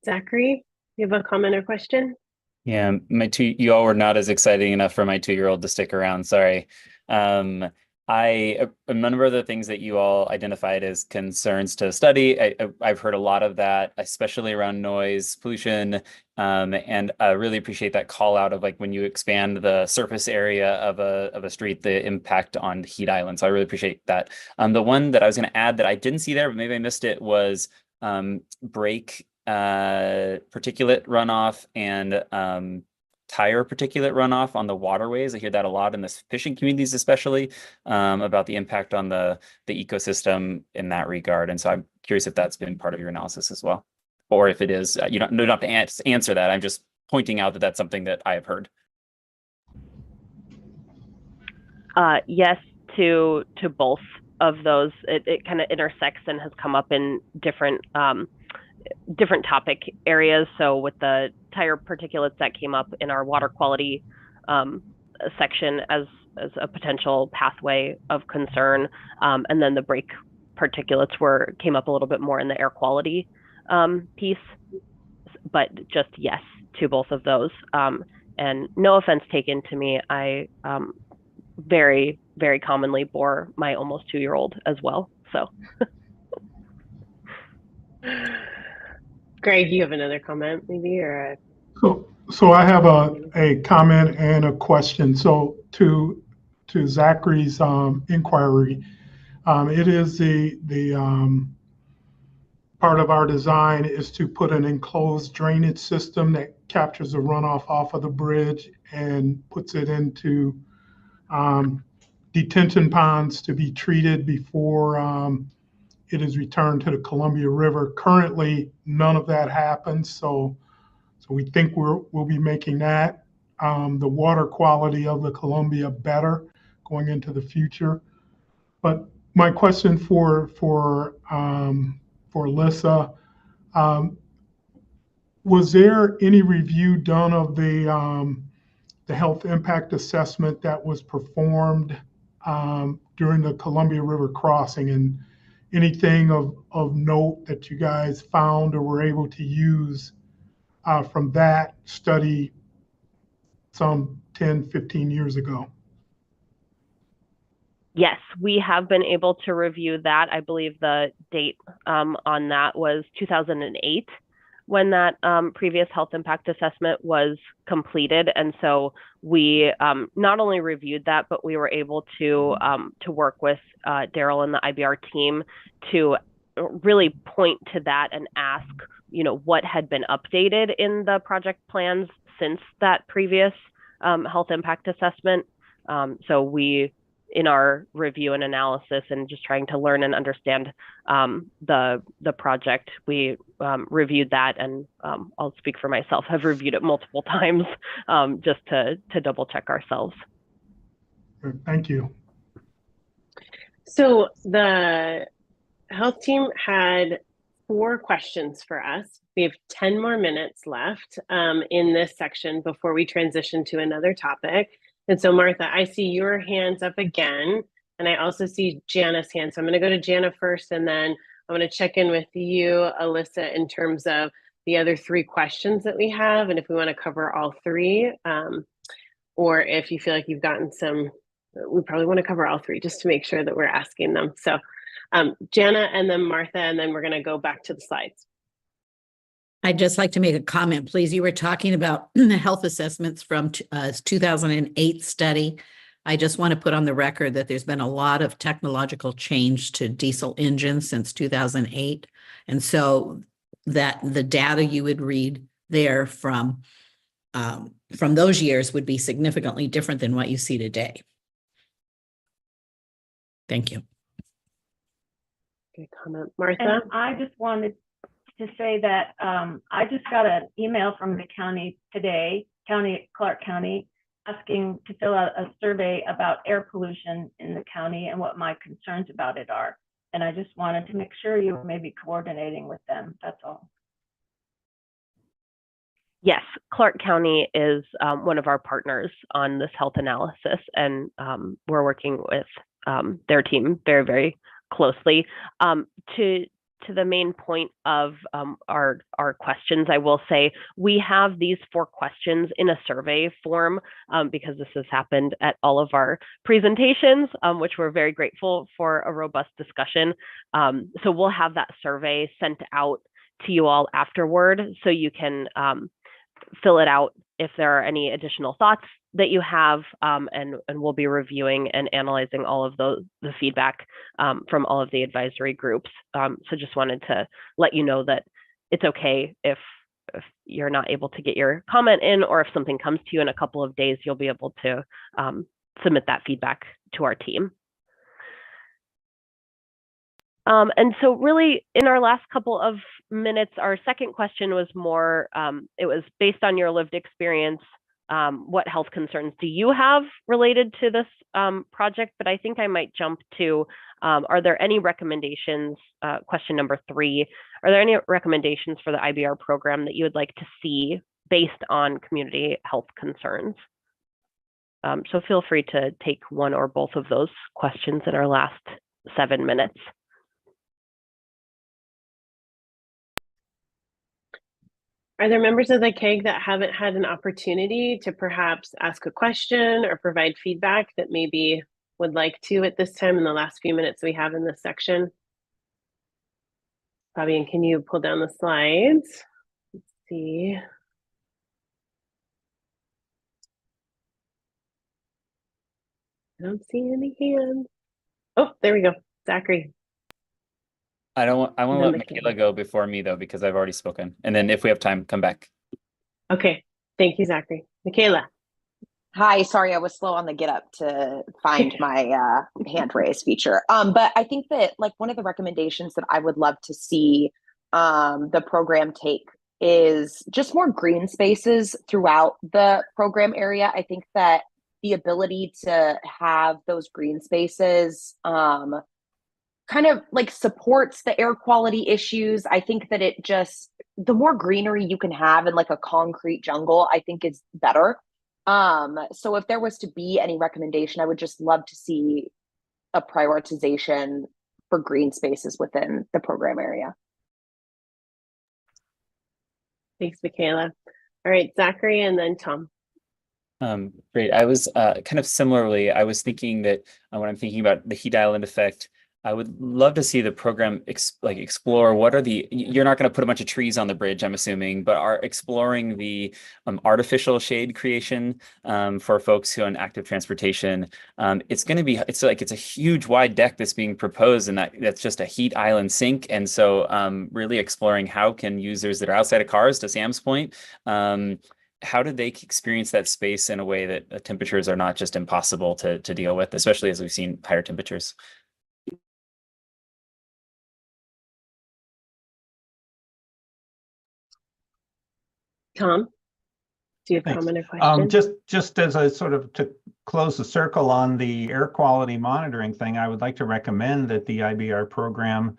Zachary, you have a comment or question? Yeah, you all were not as exciting enough for my 2-year-old to stick around. Sorry. A number of the things that you all identified as concerns to study, I've heard a lot of that, especially around noise, pollution, and I really appreciate that call out of when you expand the surface area of a street, the impact on the heat island. So I really appreciate that. The one that I was going to add that I didn't see there, but maybe I missed it, was brake particulate runoff and tire particulate runoff on the waterways. I hear that a lot in the fishing communities, especially about the impact on the ecosystem in that regard. And so I'm curious if that's been part of your analysis as well, or if it is. You don't have to answer that. I'm just pointing out that that's something that I have heard. Yes, to both of those. It kind of intersects and has come up in different topic areas. So with the tire particulates, that came up in our water quality section as a potential pathway of concern, and then the brake particulates came up a little bit more in the air quality piece. But just yes to both of those, and no offense taken to me. I very, very commonly bore my almost 2-year-old as well. So. Greg, you have another comment maybe, or So I have a comment and a question. So to Zachary's inquiry, it is the part of our design is to put an enclosed drainage system that captures the runoff off of the bridge and puts it into detention ponds to be treated before it is returned to the Columbia River. Currently, none of that happens, so we think we'll be making that the water quality of the Columbia better going into the future. But my question for Alyssa, was there any review done of the health impact assessment that was performed during the Columbia River crossing, and anything of note that you guys found or were able to use from that study some 10, 15 years ago. Yes, we have been able to review that. I believe the date on that was 2008 when that previous health impact assessment was completed. And so we not only reviewed that, but we were able to work with Daryl and the IBR team to really point to that and ask, what had been updated in the project plans since that previous health impact assessment. So we, in our review and analysis and just trying to learn and understand the project, we reviewed that, and I'll speak for myself, have reviewed it multiple times just to double check ourselves. Thank you. So the health team had 4 questions for us. We have 10 more minutes left in this section before we transition to another topic. And so, Martha, I see your hands up again, and I also see Jana's hand. So I'm going to go to Jana first, and then I'm going to check in with you, Alyssa, in terms of the other 3 questions that we have, and if we want to cover all 3, or if you feel like you've gotten some, we probably want to cover all 3 just to make sure that we're asking them. So Jana and then Martha, and then we're going to go back to the slides. I'd just like to make a comment, please. You were talking about the health assessments from 2008 study. I just want to put on the record that there's been a lot of technological change to diesel engines since 2008. And so that the data you would read there from those years would be significantly different than what you see today. Thank you. Good comment, Martha. And I just wanted to say that I just got an email from the county today, Clark County, asking to fill out a survey about air pollution in the county and what my concerns about it are. And I just wanted to make sure you were maybe coordinating with them. That's all. Yes, Clark County is one of our partners on this health analysis, and we're working with their team very, very closely. To the main point of our questions, I will say we have these 4 questions in a survey form because this has happened at all of our presentations, which we're very grateful for a robust discussion. So we'll have that survey sent out to you all afterward, so you can fill it out if there are any additional thoughts that you have, and we'll be reviewing and analyzing all of the feedback from all of the advisory groups. So just wanted to let you know that it's okay if you're not able to get your comment in, or if something comes to you in a couple of days, you'll be able to submit that feedback to our team. And so really in our last couple of minutes, our second question was more, it was based on your lived experience, what health concerns do you have related to this project? But I think I might jump to, are there any recommendations, question number 3, are there any recommendations for the IBR program that you would like to see based on community health concerns? So feel free to take one or both of those questions in our last 7 minutes. Are there members of the CAG that haven't had an opportunity to perhaps ask a question or provide feedback that maybe would like to at this time in the last few minutes we have in this section? Fabian, can you pull down the slides? Let's see. I don't see any hands. Oh, there we go. Zachary. I want to Then let Michaela go before me though, because I've already spoken. And then if we have time, come back. Okay. Thank you, Zachary. Michaela. Hi, sorry, I was slow on the get up to find my hand raise feature. But I think that like one of the recommendations that I would love to see the program take is just more green spaces throughout the program area. I think that the ability to have those green spaces kind of like supports the air quality issues. I think that it just, the more greenery you can have in like a concrete jungle, I think is better. So if there was to be any recommendation, I would just love to see a prioritization for green spaces within the program area. Thanks, Michaela. All right, Zachary and then Tom. Great. I was kind of similarly, I was thinking that when I'm thinking about the heat island effect, I would love to see the program explore what are you're not going to put a bunch of trees on the bridge, I'm assuming, but are exploring the artificial shade creation for folks who are in active transportation. It's going to be, it's a huge wide deck that's being proposed, and that's just a heat island sink. And so really exploring how can users that are outside of cars, to Sam's point, how did they experience that space in a way that temperatures are not just impossible to deal with, especially as we've seen higher temperatures? Tom, do you have a Thanks. comment or question? Just as a sort of to close the circle on the air quality monitoring thing, I would like to recommend that the IBR program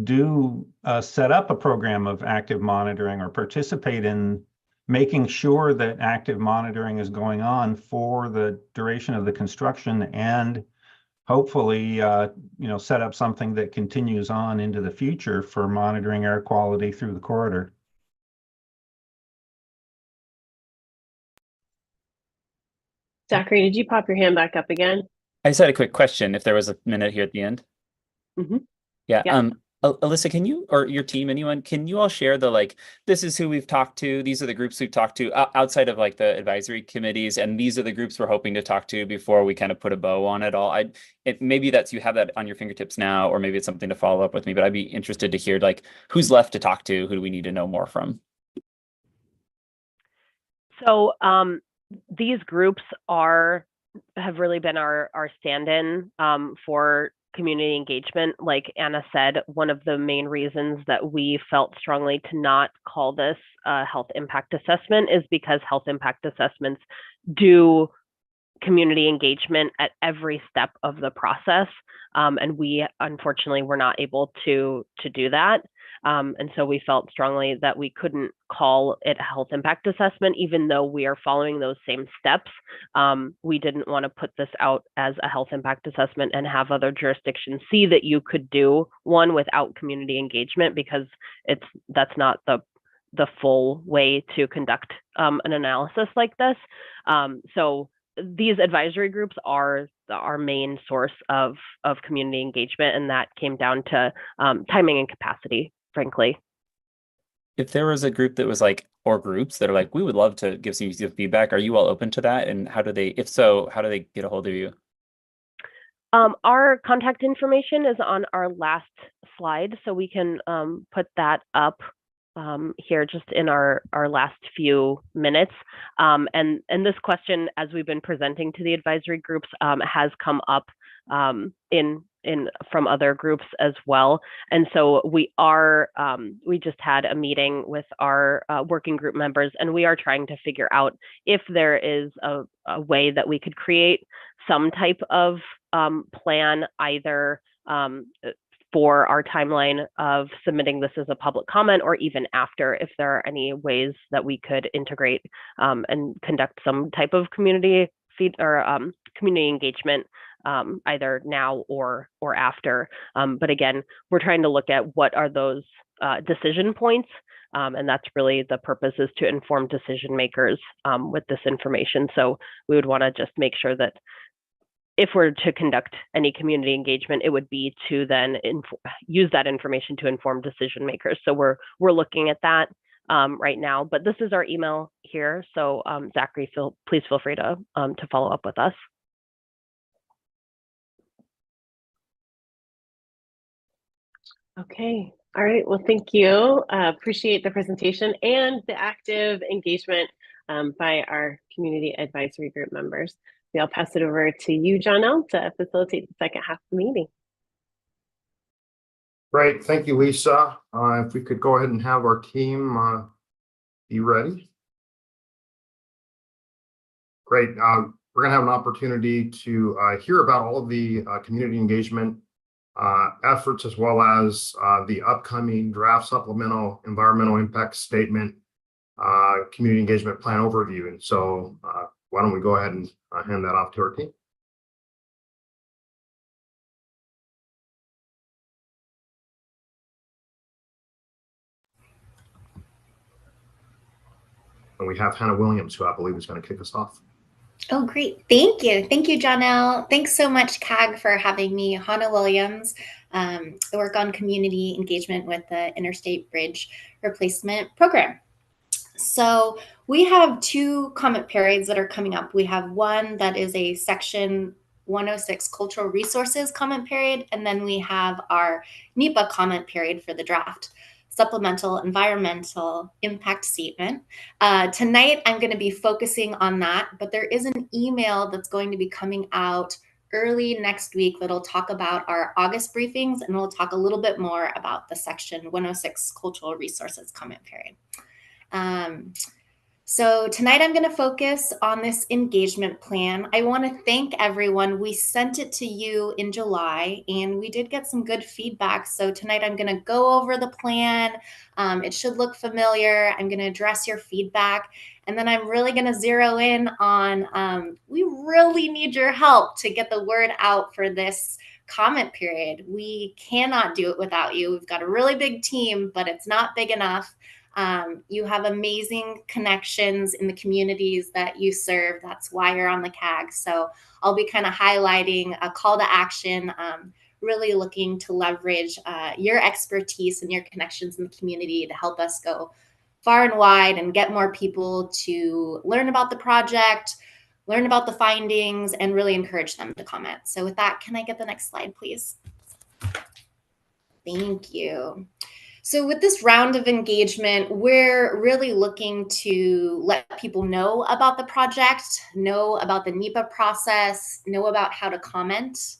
do set up a program of active monitoring or participate in making sure that active monitoring is going on for the duration of the construction, and hopefully, set up something that continues on into the future for monitoring air quality through the corridor. Zachary, did you pop your hand back up again? I just had a quick question, if there was a minute here at the end. Mm-hmm. Yeah. Yeah. Alyssa, can you, or your team, anyone, can you all share this is who we've talked to, these are the groups we've talked to outside of like the advisory committees, and these are the groups we're hoping to talk to before we kind of put a bow on it all. Maybe you have that on your fingertips now, or maybe it's something to follow up with me, but I'd be interested to hear like who's left to talk to, who do we need to know more from? So these groups have really been our stand-in for community engagement. Like Anna said, one of the main reasons that we felt strongly to not call this a health impact assessment is because health impact assessments do community engagement at every step of the process. And we unfortunately were not able to do that. And so we felt strongly that we couldn't call it a health impact assessment, even though we are following those same steps. We didn't want to put this out as a health impact assessment and have other jurisdictions see that you could do one without community engagement, because that's not the full way to conduct an analysis like this. So these advisory groups are our main source of community engagement, and that came down to timing and capacity, frankly. If there was a group that was like, or groups that are like, we would love to give some feedback, are you all open to that? And if so, how do they get a hold of you? Our contact information is on our last slide, so we can put that up here just in our last few minutes. And this question, as we've been presenting to the advisory groups, has come up from other groups as well. And so we just had a meeting with our working group members, and we are trying to figure out if there is a way that we could create some type of plan, either for our timeline of submitting this as a public comment, or even after, if there are any ways that we could integrate and conduct some type of community feed or community engagement, either now or after. But again, we're trying to look at what are those decision points, and that's really the purpose, is to inform decision makers with this information. So we would want to just make sure that if we're to conduct any community engagement, it would be to then use that information to inform decision makers. So we're looking at that right now, but this is our email here. So Zachary, please feel free to follow up with us. Okay. All right. Well, thank you. Appreciate the presentation and the active engagement by our community advisory group members. I'll pass it over to you, Johnell, to facilitate the second half of the meeting. Great. Thank you, Lisa. If we could go ahead and have our team be ready. Great. We're going to have an opportunity to hear about all of the community engagement efforts, as well as the upcoming draft supplemental environmental impact statement community engagement plan overview. And so why don't we go ahead and hand that off to our team. And we have Hannah Williams, who I believe is going to kick us off. Oh, great. Thank you. Thank you, Johnell. Thanks so much, CAG, for having me. Hannah Williams. I work on community engagement with the Interstate Bridge Replacement Program. So we have 2 comment periods that are coming up. We have one that is a Section 106 Cultural Resources comment period, and then we have our NEPA comment period for the draft Supplemental Environmental Impact Statement. Tonight, I'm going to be focusing on that, but there is an email that's going to be coming out early next week that'll talk about our August briefings, and we'll talk a little bit more about the Section 106 Cultural Resources comment period. So tonight I'm going to focus on this engagement plan. I want to thank everyone. We sent it to you in July and we did get some good feedback. So tonight I'm going to go over the plan. It should look familiar. I'm going to address your feedback. And then I'm really going to zero in on, we really need your help to get the word out for this comment period. We cannot do it without you. We've got a really big team, but it's not big enough. You have amazing connections in the communities that you serve. That's why you're on the CAG. So I'll be kind of highlighting a call to action, really looking to leverage your expertise and your connections in the community to help us go far and wide and get more people to learn about the project, learn about the findings, and really encourage them to comment. So with that, can I get the next slide, please? Thank you. So with this round of engagement, we're really looking to let people know about the project, know about the NEPA process, know about how to comment.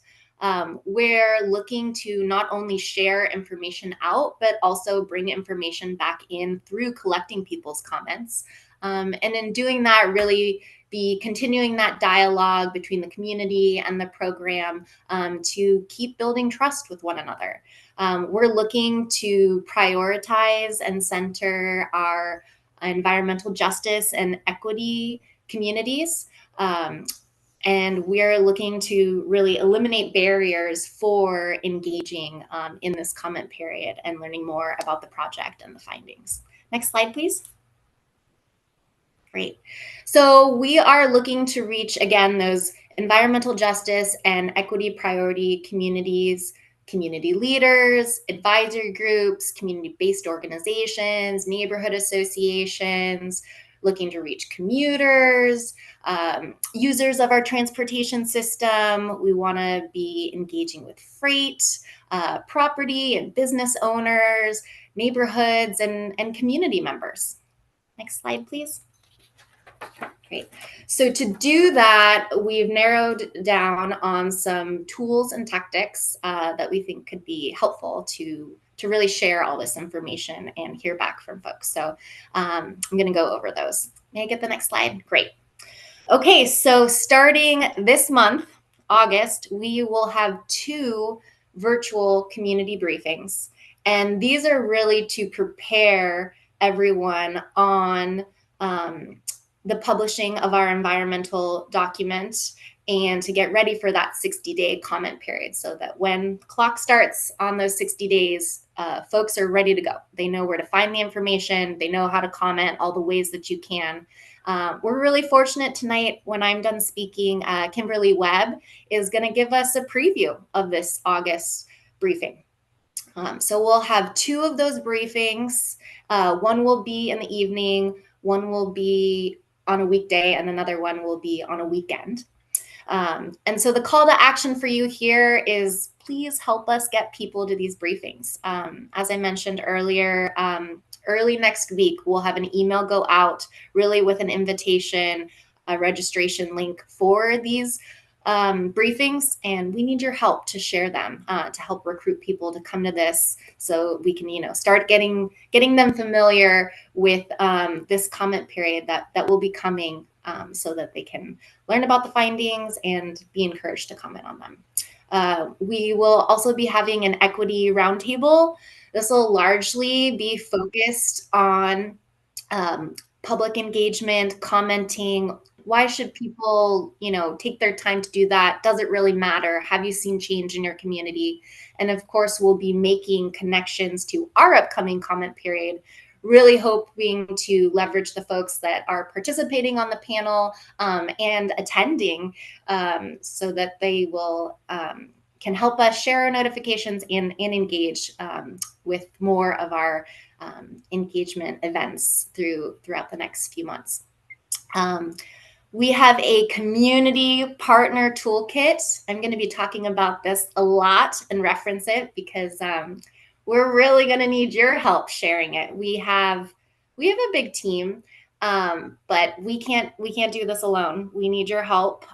We're looking to not only share information out, but also bring information back in through collecting people's comments. And in doing that, really be continuing that dialogue between the community and the program to keep building trust with one another. We're looking to prioritize and center our environmental justice and equity communities. And we're looking to really eliminate barriers for engaging in this comment period and learning more about the project and the findings. Next slide, please. Great. So we are looking to reach, again, those environmental justice and equity priority communities, community leaders, advisory groups, community-based organizations, neighborhood associations, looking to reach commuters, users of our transportation system. We want to be engaging with freight, property and business owners, neighborhoods, and community members. Next slide, please. Great. So to do that, we've narrowed down on some tools and tactics that we think could be helpful to really share all this information and hear back from folks. So I'm going to go over those. May I get the next slide? Great. Okay, so starting this month, August, we will have 2 virtual community briefings. And these are really to prepare everyone on the publishing of our environmental document and to get ready for that 60-day comment period so that when clock starts on those 60 days, folks are ready to go. They know where to find the information. They know how to comment, all the ways that you can. We're really fortunate tonight when I'm done speaking, Kimberly Webb is going to give us a preview of this August briefing. So we'll have 2 of those briefings. One will be in the evening, one will be on a weekday, and another one will be on a weekend. And so the call to action for you here is please help us get people to these briefings. As I mentioned earlier, early next week, we'll have an email go out really with an invitation, a registration link for these briefings, and we need your help to share them, to help recruit people to come to this so we can, start getting them familiar with this comment period that will be coming so that they can learn about the findings and be encouraged to comment on them. We will also be having an equity roundtable. This will largely be focused on public engagement, commenting. Why should people, take their time to do that? Does it really matter? Have you seen change in your community? And of course, we'll be making connections to our upcoming comment period, really hoping to leverage the folks that are participating on the panel and attending so that they will can help us share our notifications and engage with more of our engagement events throughout the next few months. We have a community partner toolkit. I'm going to be talking about this a lot and reference it because we're really going to need your help sharing it. We have a big team, but we can't do this alone. We need your help.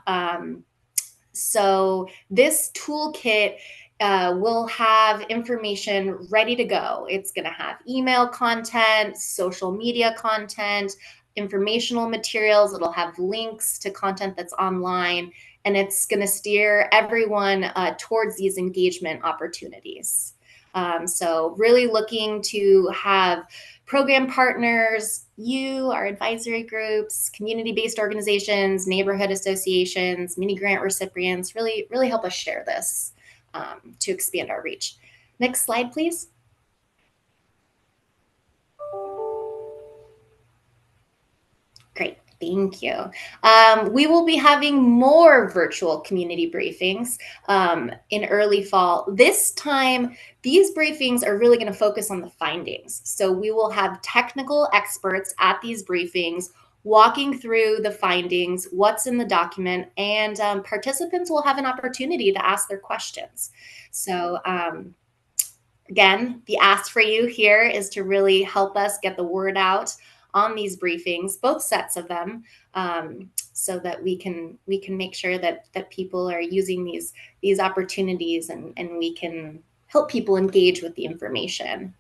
So this toolkit will have information ready to go. It's going to have email content, social media content, informational materials. It'll have links to content that's online, and it's going to steer everyone towards these engagement opportunities. So really looking to have program partners, you, our advisory groups, community-based organizations, neighborhood associations, mini grant recipients, really help us share this to expand our reach. Next slide, please. Great, thank you. We will be having more virtual community briefings in early fall. This time, these briefings are really going to focus on the findings. So we will have technical experts at these briefings walking through the findings, what's in the document, and participants will have an opportunity to ask their questions. So again, the ask for you here is to really help us get the word out on these briefings, both sets of them, so that we can make sure that people are using these opportunities and we can help people engage with the information.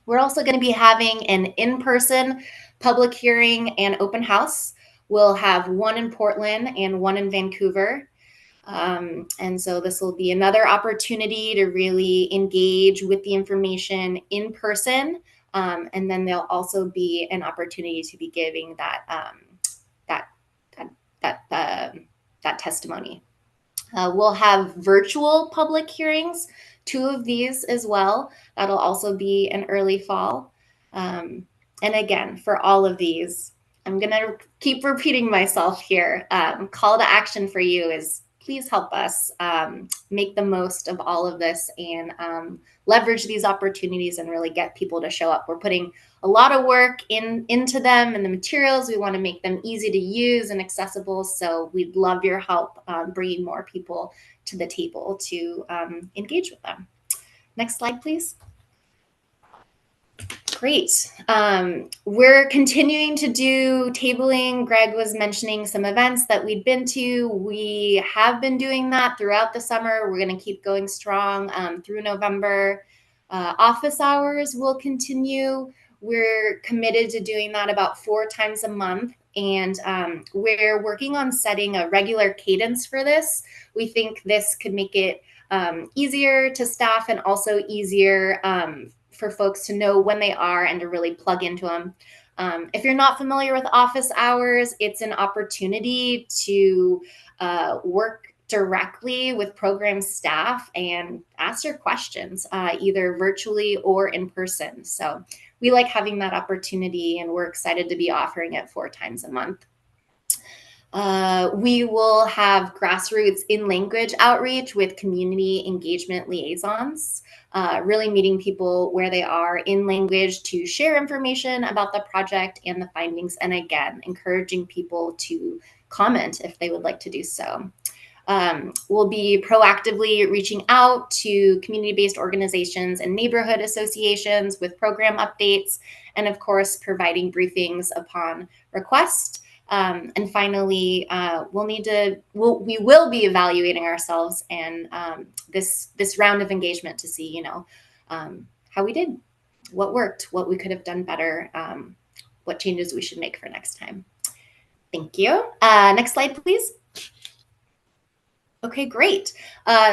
We're also going to be having an in-person public hearing and open house. We'll have one in Portland and one in Vancouver. And so this will be another opportunity to really engage with the information in person. And then there'll also be an opportunity to be giving that testimony. We'll have virtual public hearings, 2 of these as well. That'll also be in early fall. And again, for all of these, I'm going to keep repeating myself here. Call to action for you is please help us make the most of all of this and leverage these opportunities and really get people to show up. We're putting a lot of work into them and the materials. We want to make them easy to use and accessible. So we'd love your help bringing more people to the table to engage with them. Next slide, please. Great. We're continuing to do tabling. Greg was mentioning some events that we'd been to. We have been doing that throughout the summer. We're going to keep going strong through November. Office hours will continue. We're committed to doing that about 4 times a month. And we're working on setting a regular cadence for this. We think this could make it easier to staff and also easier for folks to know when they are and to really plug into them. If you're not familiar with office hours, it's an opportunity to work directly with program staff and ask your questions, either virtually or in person. So we like having that opportunity and we're excited to be offering it 4 times a month. We will have grassroots in-language outreach with community engagement liaisons, really meeting people where they are in language to share information about the project and the findings, and again, encouraging people to comment if they would like to do so. We'll be proactively reaching out to community-based organizations and neighborhood associations with program updates, and of course, providing briefings upon request. And finally, we will be evaluating ourselves and this round of engagement to see, how we did, what worked, what we could have done better, what changes we should make for next time. Thank you. Next slide, please. Okay, great.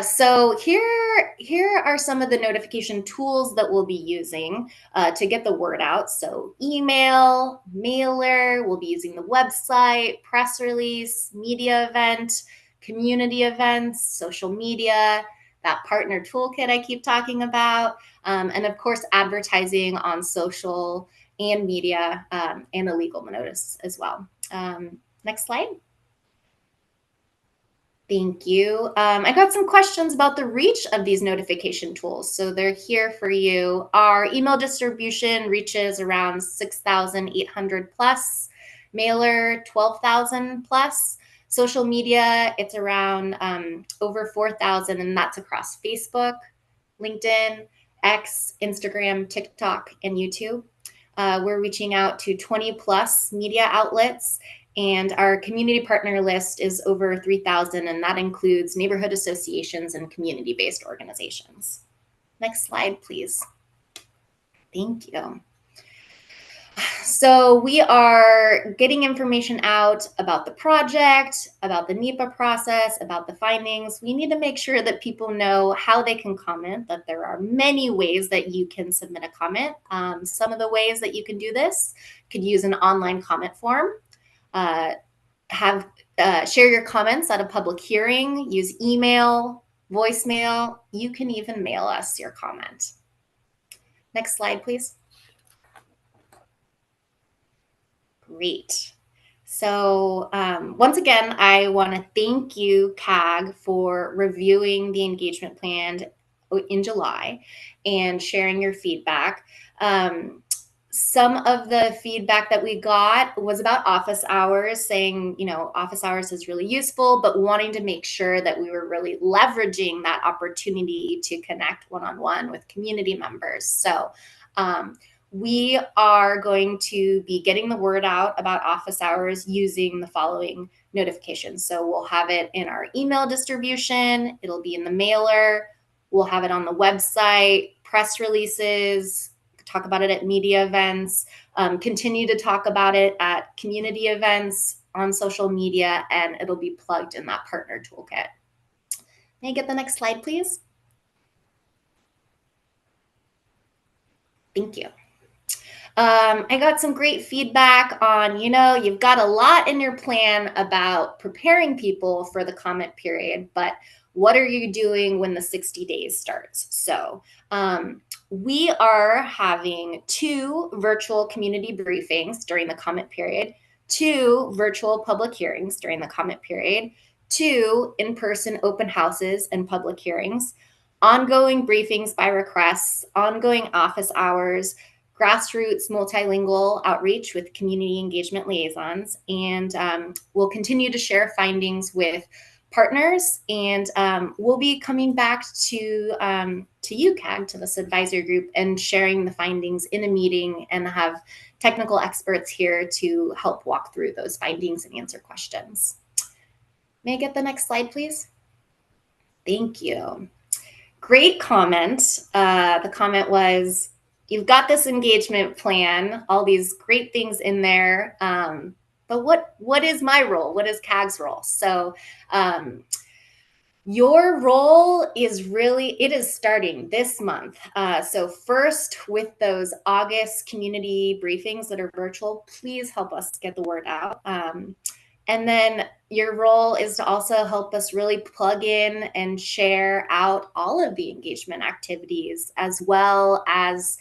So here are some of the notification tools that we'll be using to get the word out. So email, mailer, we'll be using the website, press release, media event, community events, social media, that partner toolkit I keep talking about, and of course, advertising on social and media, and a legal notice as well. Next slide. Thank you. I got some questions about the reach of these notification tools. So they're here for you. Our email distribution reaches around 6,800 plus, mailer 12,000 plus, social media, it's around over 4,000, and that's across Facebook, LinkedIn, X, Instagram, TikTok, and YouTube. We're reaching out to 20 plus media outlets, and our community partner list is over 3,000, and that includes neighborhood associations and community-based organizations. Next slide, please. Thank you. So we are getting information out about the project, about the NEPA process, about the findings. We need to make sure that people know how they can comment, that there are many ways that you can submit a comment. Some of the ways that you can do this, could use an online comment form, share your comments at a public hearing, use email, voicemail. You can even mail us your comment. Next slide, please. Great. So once again, I want to thank you, CAG, for reviewing the engagement plan in July and sharing your feedback. Some of the feedback that we got was about office hours, saying, you know, office hours is really useful, but wanting to make sure that we were really leveraging that opportunity to connect one-on-one with community members. So we are going to be getting the word out about office hours using the following notifications. So we'll have it in our email distribution, it'll be in the mailer, we'll have it on the website, press releases, talk about it at media events, continue to talk about it at community events, on social media, and it'll be plugged in that partner toolkit. May I get the next slide, please? Thank you. I got some great feedback on, you know, you've got a lot in your plan about preparing people for the comment period, but what are you doing when the 60 days starts? So we are having 2 virtual community briefings during the comment period, 2 virtual public hearings during the comment period, 2 in-person open houses and public hearings, ongoing briefings by requests, ongoing office hours, grassroots multilingual outreach with community engagement liaisons, and we'll continue to share findings with partners, and we'll be coming back to you, CAG, to this advisory group, and sharing the findings in a meeting, and have technical experts here to help walk through those findings and answer questions. May I get the next slide, please? Thank you. Great comment. The comment was, you've got this engagement plan, all these great things in there, but what is my role? What is CAG's role? So your role is really, it is starting this month. So first, with those August community briefings that are virtual, please help us get the word out. And then your role is to also help us really plug in and share out all of the engagement activities, as well as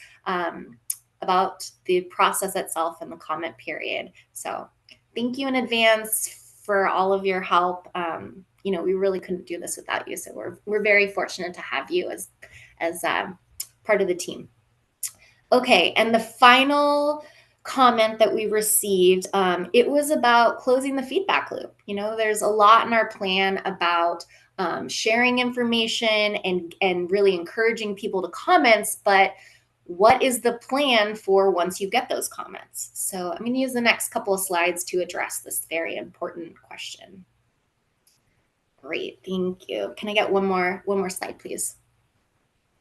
about the process itself and the comment period. So thank you in advance for all of your help. You know, we really couldn't do this without you. So we're very fortunate to have you as part of the team. Okay, and the final comment that we received, it was about closing the feedback loop. You know, there's a lot in our plan about sharing information and really encouraging people to comments, but what is the plan for once you get those comments? So I'm going to use the next couple of slides to address this very important question. Great, thank you. Can I get one more slide, please?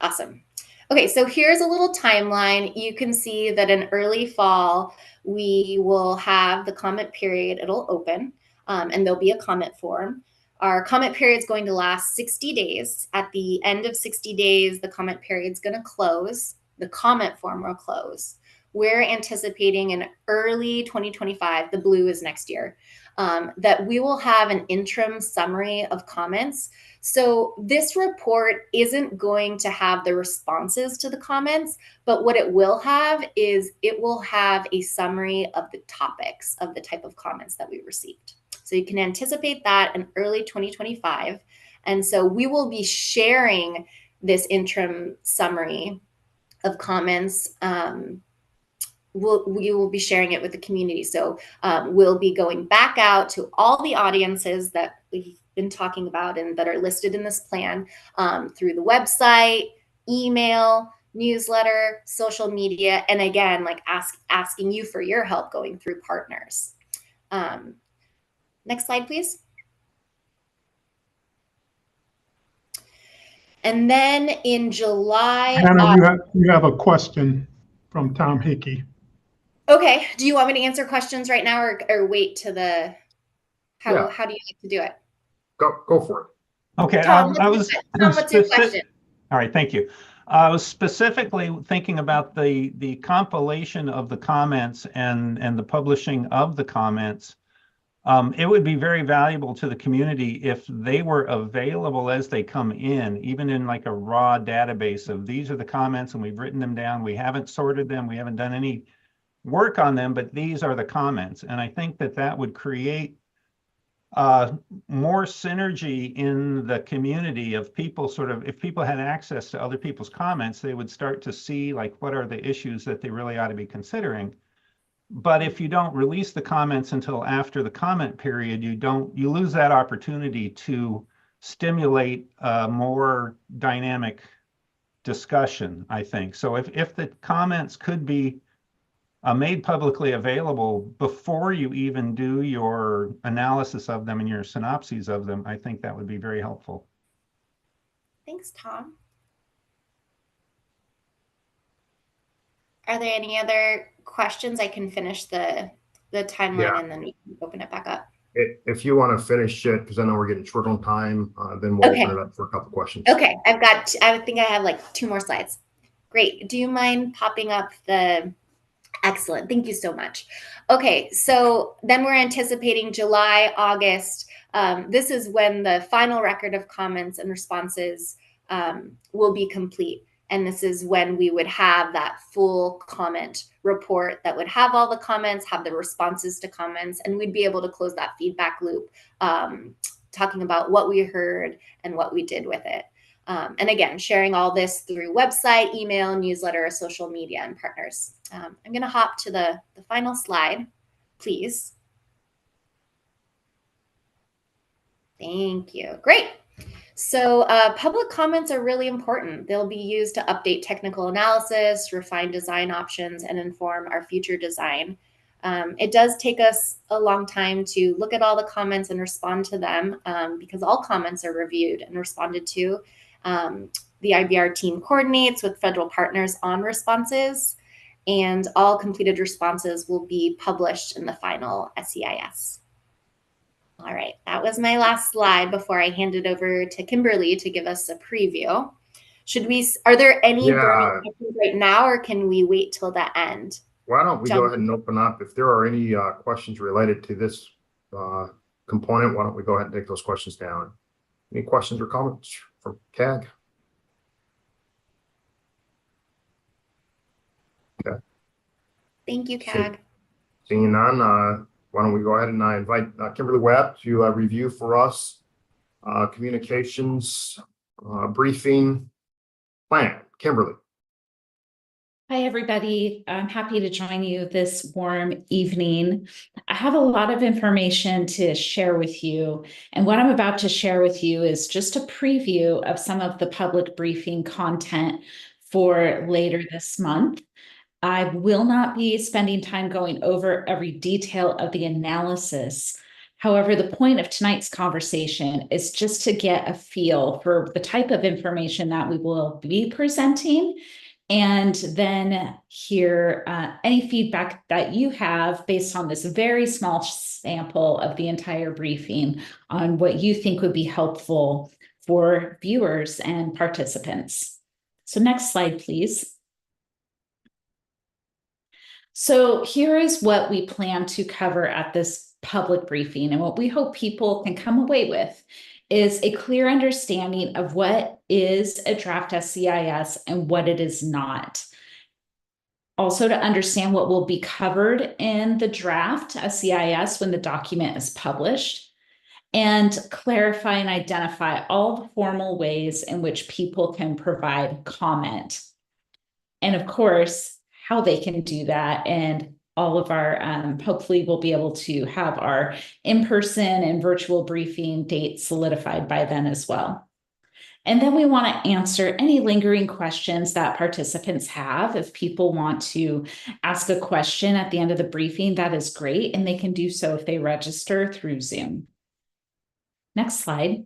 Awesome. Okay, so here's a little timeline. You can see that in early fall, we will have the comment period. It'll open, and there'll be a comment form. Our comment period is going to last 60 days. At the end of 60 days, the comment period is going to close. the comment form will close. We're anticipating in early 2025, the blue is next year, that we will have an interim summary of comments. So this report isn't going to have the responses to the comments, but what it will have is it will have a summary of the topics of the type of comments that we received. So you can anticipate that in early 2025. And so we will be sharing this interim summary of comments. We will be sharing it with the community. So we'll be going back out to all the audiences that we've been talking about and that are listed in this plan through the website, email, newsletter, social media, and again, like asking you for your help going through partners. Next slide, please. And then in July, Hannah, you have a question from Tom Hickey. Okay. Do you want me to answer questions right now or wait to the, how do you like to do it? Go for it. Okay. Tom, what's your question? All right. Thank you. I was specifically thinking about the compilation of the comments and the publishing of the comments. It would be very valuable to the community if they were available as they come in, even in like a raw database of these are the comments and we've written them down. We haven't sorted them. We haven't done any work on them, but these are the comments. And I think that that would create more synergy in the community of people if people had access to other people's comments, they would start to see like what are the issues that they really ought to be considering. But if you don't release the comments until after the comment period, you lose that opportunity to stimulate a more dynamic discussion, I think. So if the comments could be made publicly available before you even do your analysis of them and your synopses of them, I think that would be very helpful. Thanks, Tom. Are there any other questions? I can finish the timeline and then we can open it back up. If you want to finish it, because I know we're getting short on time, then we'll open it up for a couple questions. Okay, I think I have like 2 more slides. Great. Do you mind popping up the, excellent. Thank you so much. Okay, so then we're anticipating July, August. This is when the final record of comments and responses will be complete. And this is when we would have that full comment report that would have all the comments, have the responses to comments, and we'd be able to close that feedback loop, talking about what we heard and what we did with it. And again, sharing all this through website, email, newsletter, social media, and partners. I'm going to hop to the final slide, please. Thank you. Great. So public comments are really important. They'll be used to update technical analysis, refine design options, and inform our future design. It does take us a long time to look at all the comments and respond to them because all comments are reviewed and responded to. The IBR team coordinates with federal partners on responses, and all completed responses will be published in the final SEIS. All right, that was my last slide before I hand it over to Kimberly to give us a preview. Are there any burning questions right now, or can we wait till the end? Why don't we go ahead and open up? If there are any questions related to this component, why don't we go ahead and take those questions down? Any questions or comments from CAG? Okay. Thank you, CAG. Seeing none, why don't we go ahead and invite Kimberly Webb to review for us communications briefing plan. Kimberly. Hi, everybody. I'm happy to join you this warm evening. I have a lot of information to share with you. And what I'm about to share with you is just a preview of some of the public briefing content for later this month. I will not be spending time going over every detail of the analysis. However, the point of tonight's conversation is just to get a feel for the type of information that we will be presenting, and then hear any feedback that you have based on this very small sample of the entire briefing on what you think would be helpful for viewers and participants. So next slide, please. So here is what we plan to cover at this public briefing, and what we hope people can come away with is a clear understanding of what is a draft SCIS and what it is not. Also, to understand what will be covered in the draft SCIS when the document is published, and clarify and identify all the formal ways in which people can provide comment. And of course, how they can do that. And all of our, hopefully we'll be able to have our in-person and virtual briefing dates solidified by then as well. And then we want to answer any lingering questions that participants have. If people want to ask a question at the end of the briefing, that is great. And they can do so if they register through Zoom. Next slide.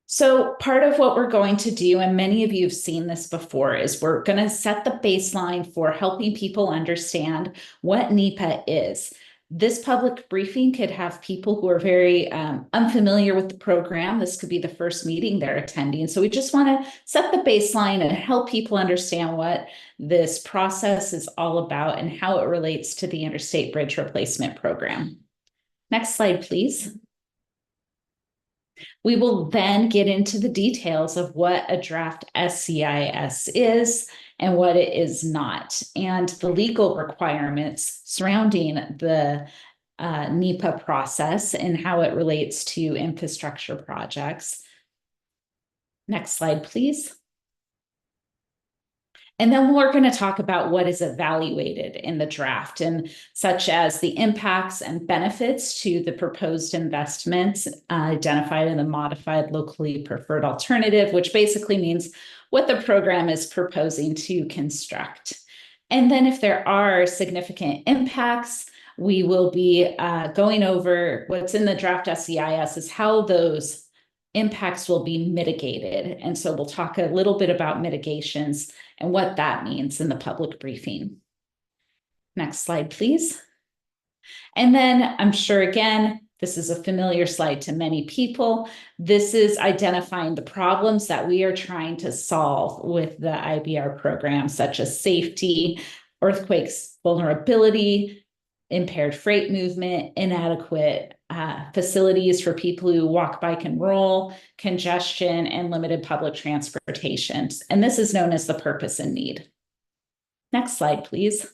So part of what we're going to do, and many of you have seen this before, is we're going to set the baseline for helping people understand what NEPA is. This public briefing could have people who are very unfamiliar with the program. This could be the first meeting they're attending. So we just want to set the baseline and help people understand what this process is all about and how it relates to the Interstate Bridge Replacement Program. Next slide, please. We will then get into the details of what a draft SCIS is and what it is not, and the legal requirements surrounding the NEPA process and how it relates to infrastructure projects. Next slide, please. And then we're going to talk about what is evaluated in the draft, and such as the impacts and benefits to the proposed investments identified in the modified locally preferred alternative, which basically means what the program is proposing to construct. And then if there are significant impacts, we will be going over what's in the draft SCIS is how those impacts will be mitigated. And so we'll talk a little bit about mitigations and what that means in the public briefing. Next slide, please. And then I'm sure, again, this is a familiar slide to many people. This is identifying the problems that we are trying to solve with the IBR program, such as safety, earthquakes, vulnerability, impaired freight movement, inadequate facilities for people who walk, bike, and roll, congestion, and limited public transportation. And this is known as the purpose and need. Next slide, please.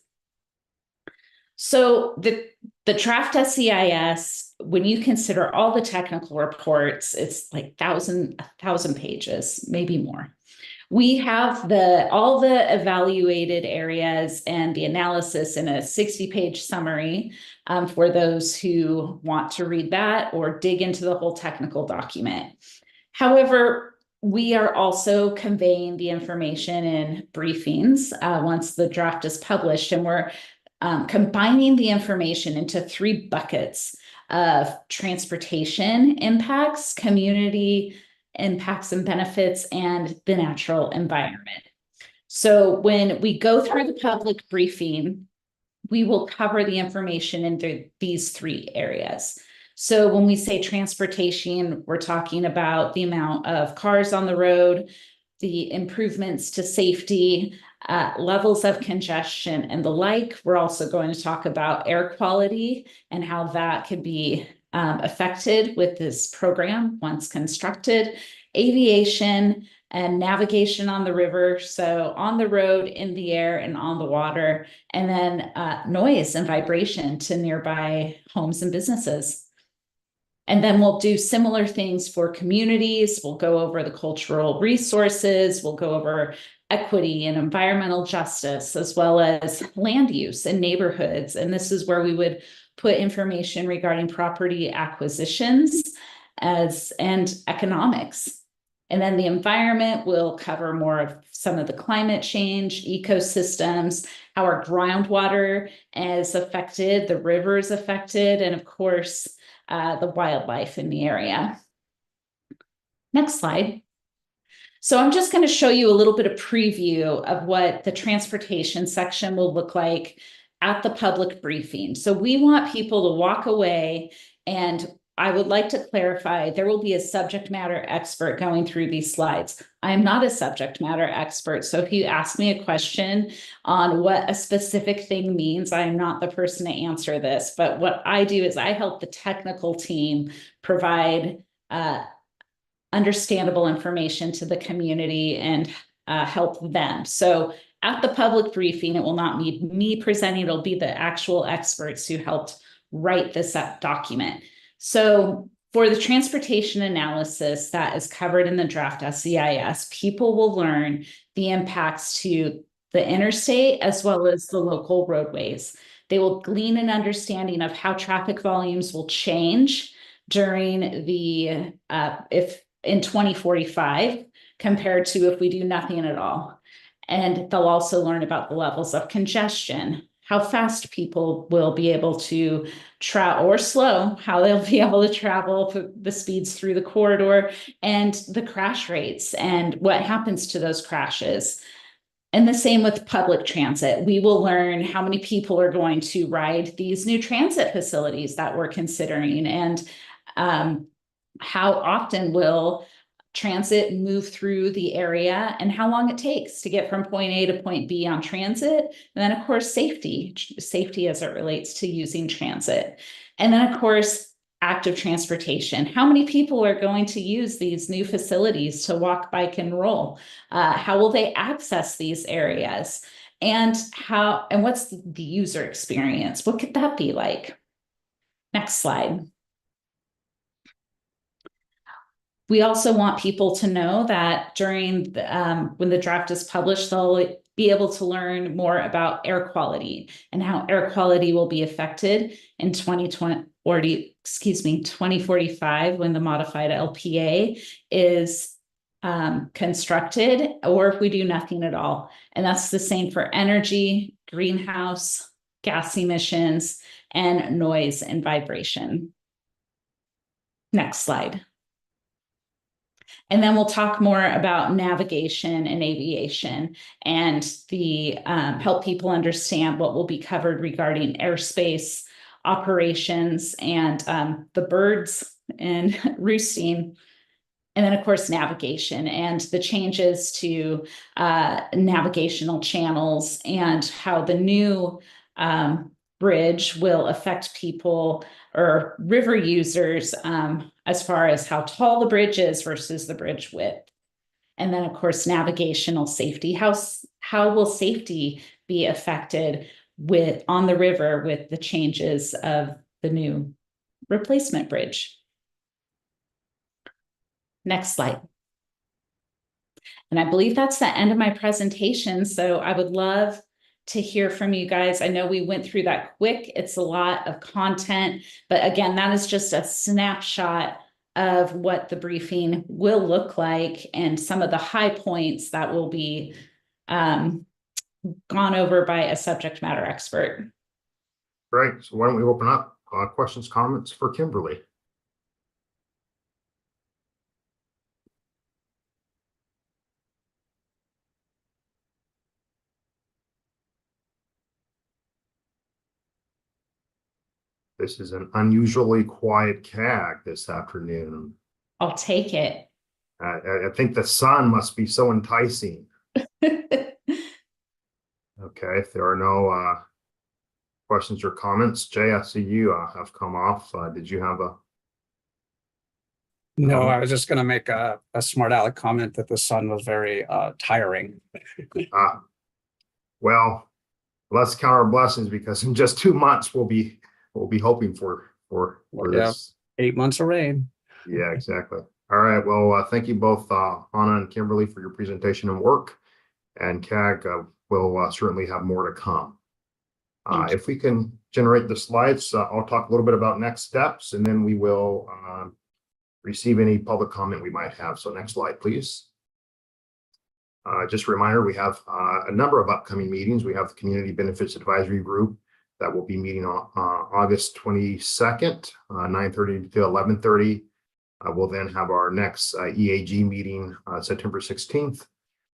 So the draft SCIS, when you consider all the technical reports, it's like 1,000 pages, maybe more. We have all the evaluated areas and the analysis in a 60-page summary for those who want to read that or dig into the whole technical document. However, we are also conveying the information in briefings once the draft is published, and we're combining the information into 3 buckets of transportation impacts, community impacts and benefits, and the natural environment. So when we go through the public briefing, we will cover the information in these 3 areas. So when we say transportation, we're talking about the amount of cars on the road, the improvements to safety, levels of congestion, and the like. We're also going to talk about air quality and how that could be affected with this program once constructed, aviation and navigation on the river, so on the road, in the air, and on the water, and then noise and vibration to nearby homes and businesses. And then we'll do similar things for communities. We'll go over the cultural resources, we'll go over equity and environmental justice, as well as land use and neighborhoods. And this is where we would put information regarding property acquisitions and economics. And then the environment will cover more of some of the climate change, ecosystems, how our groundwater is affected, the river is affected, and of course, the wildlife in the area. Next slide. So I'm just going to show you a little bit of preview of what the transportation section will look like at the public briefing. So we want people to walk away and I would like to clarify, there will be a subject matter expert going through these slides. I am not a subject matter expert. So if you ask me a question on what a specific thing means, I am not the person to answer this. But what I do is I help the technical team provide understandable information to the community and help them. So at the public briefing, it will not be me presenting, it'll be the actual experts who helped write this document. So for the transportation analysis that is covered in the draft SEIS, people will learn the impacts to the interstate as well as the local roadways. They will glean an understanding of how traffic volumes will change during the, if in 2045 compared to if we do nothing at all. And they'll also learn about the levels of congestion, how fast people will be able to travel or slow, how they'll be able to travel the speeds through the corridor, and the crash rates and what happens to those crashes. And the same with public transit. We will learn how many people are going to ride these new transit facilities that we're considering, and how often will transit move through the area and how long it takes to get from point A to point B on transit. And then of course, safety as it relates to using transit. And then of course, active transportation. How many people are going to use these new facilities to walk, bike, and roll? How will they access these areas? And what's the user experience? What could that be like? Next slide. We also want people to know that during when the draft is published, they'll be able to learn more about air quality and how air quality will be affected in 2045 when the modified LPA is constructed, or if we do nothing at all. And that's the same for energy, greenhouse gas emissions, and noise and vibration. Next slide. And then we'll talk more about navigation and aviation and the help people understand what will be covered regarding airspace operations and the birds and roosting. And then of course, navigation and the changes to navigational channels and how the new bridge will affect people or river users as far as how tall the bridge is versus the bridge width. And then of course, navigational safety. How will safety be affected on the river with the changes of the new replacement bridge? Next slide. And I believe that's the end of my presentation. So I would love to hear from you guys. I know we went through that quick. It's a lot of content, but again, that is just a snapshot of what the briefing will look like and some of the high points that will be gone over by a subject matter expert. Great. So why don't we open up questions, comments for Kimberly? This is an unusually quiet CAG this afternoon. I'll take it. I think the sun must be so enticing. Okay, if there are no questions or comments, Jay, I see you have come off. Did you have a? No, I was just going to make a smart aleck comment that the sun was very tiring. Well, let's count our blessings, because in just 2 months we'll be hoping for this. 8 months of rain. Yeah, exactly. All right. Well, thank you both, Anna and Kimberly, for your presentation and work. And CAG will certainly have more to come. If we can generate the slides, I'll talk a little bit about next steps, and then we will receive any public comment we might have. So next slide, please. Just a reminder, we have a number of upcoming meetings. We have the Community Benefits Advisory Group that will be meeting on August 22nd, 9:30 to 11:30. We'll then have our next EAG meeting September 16th,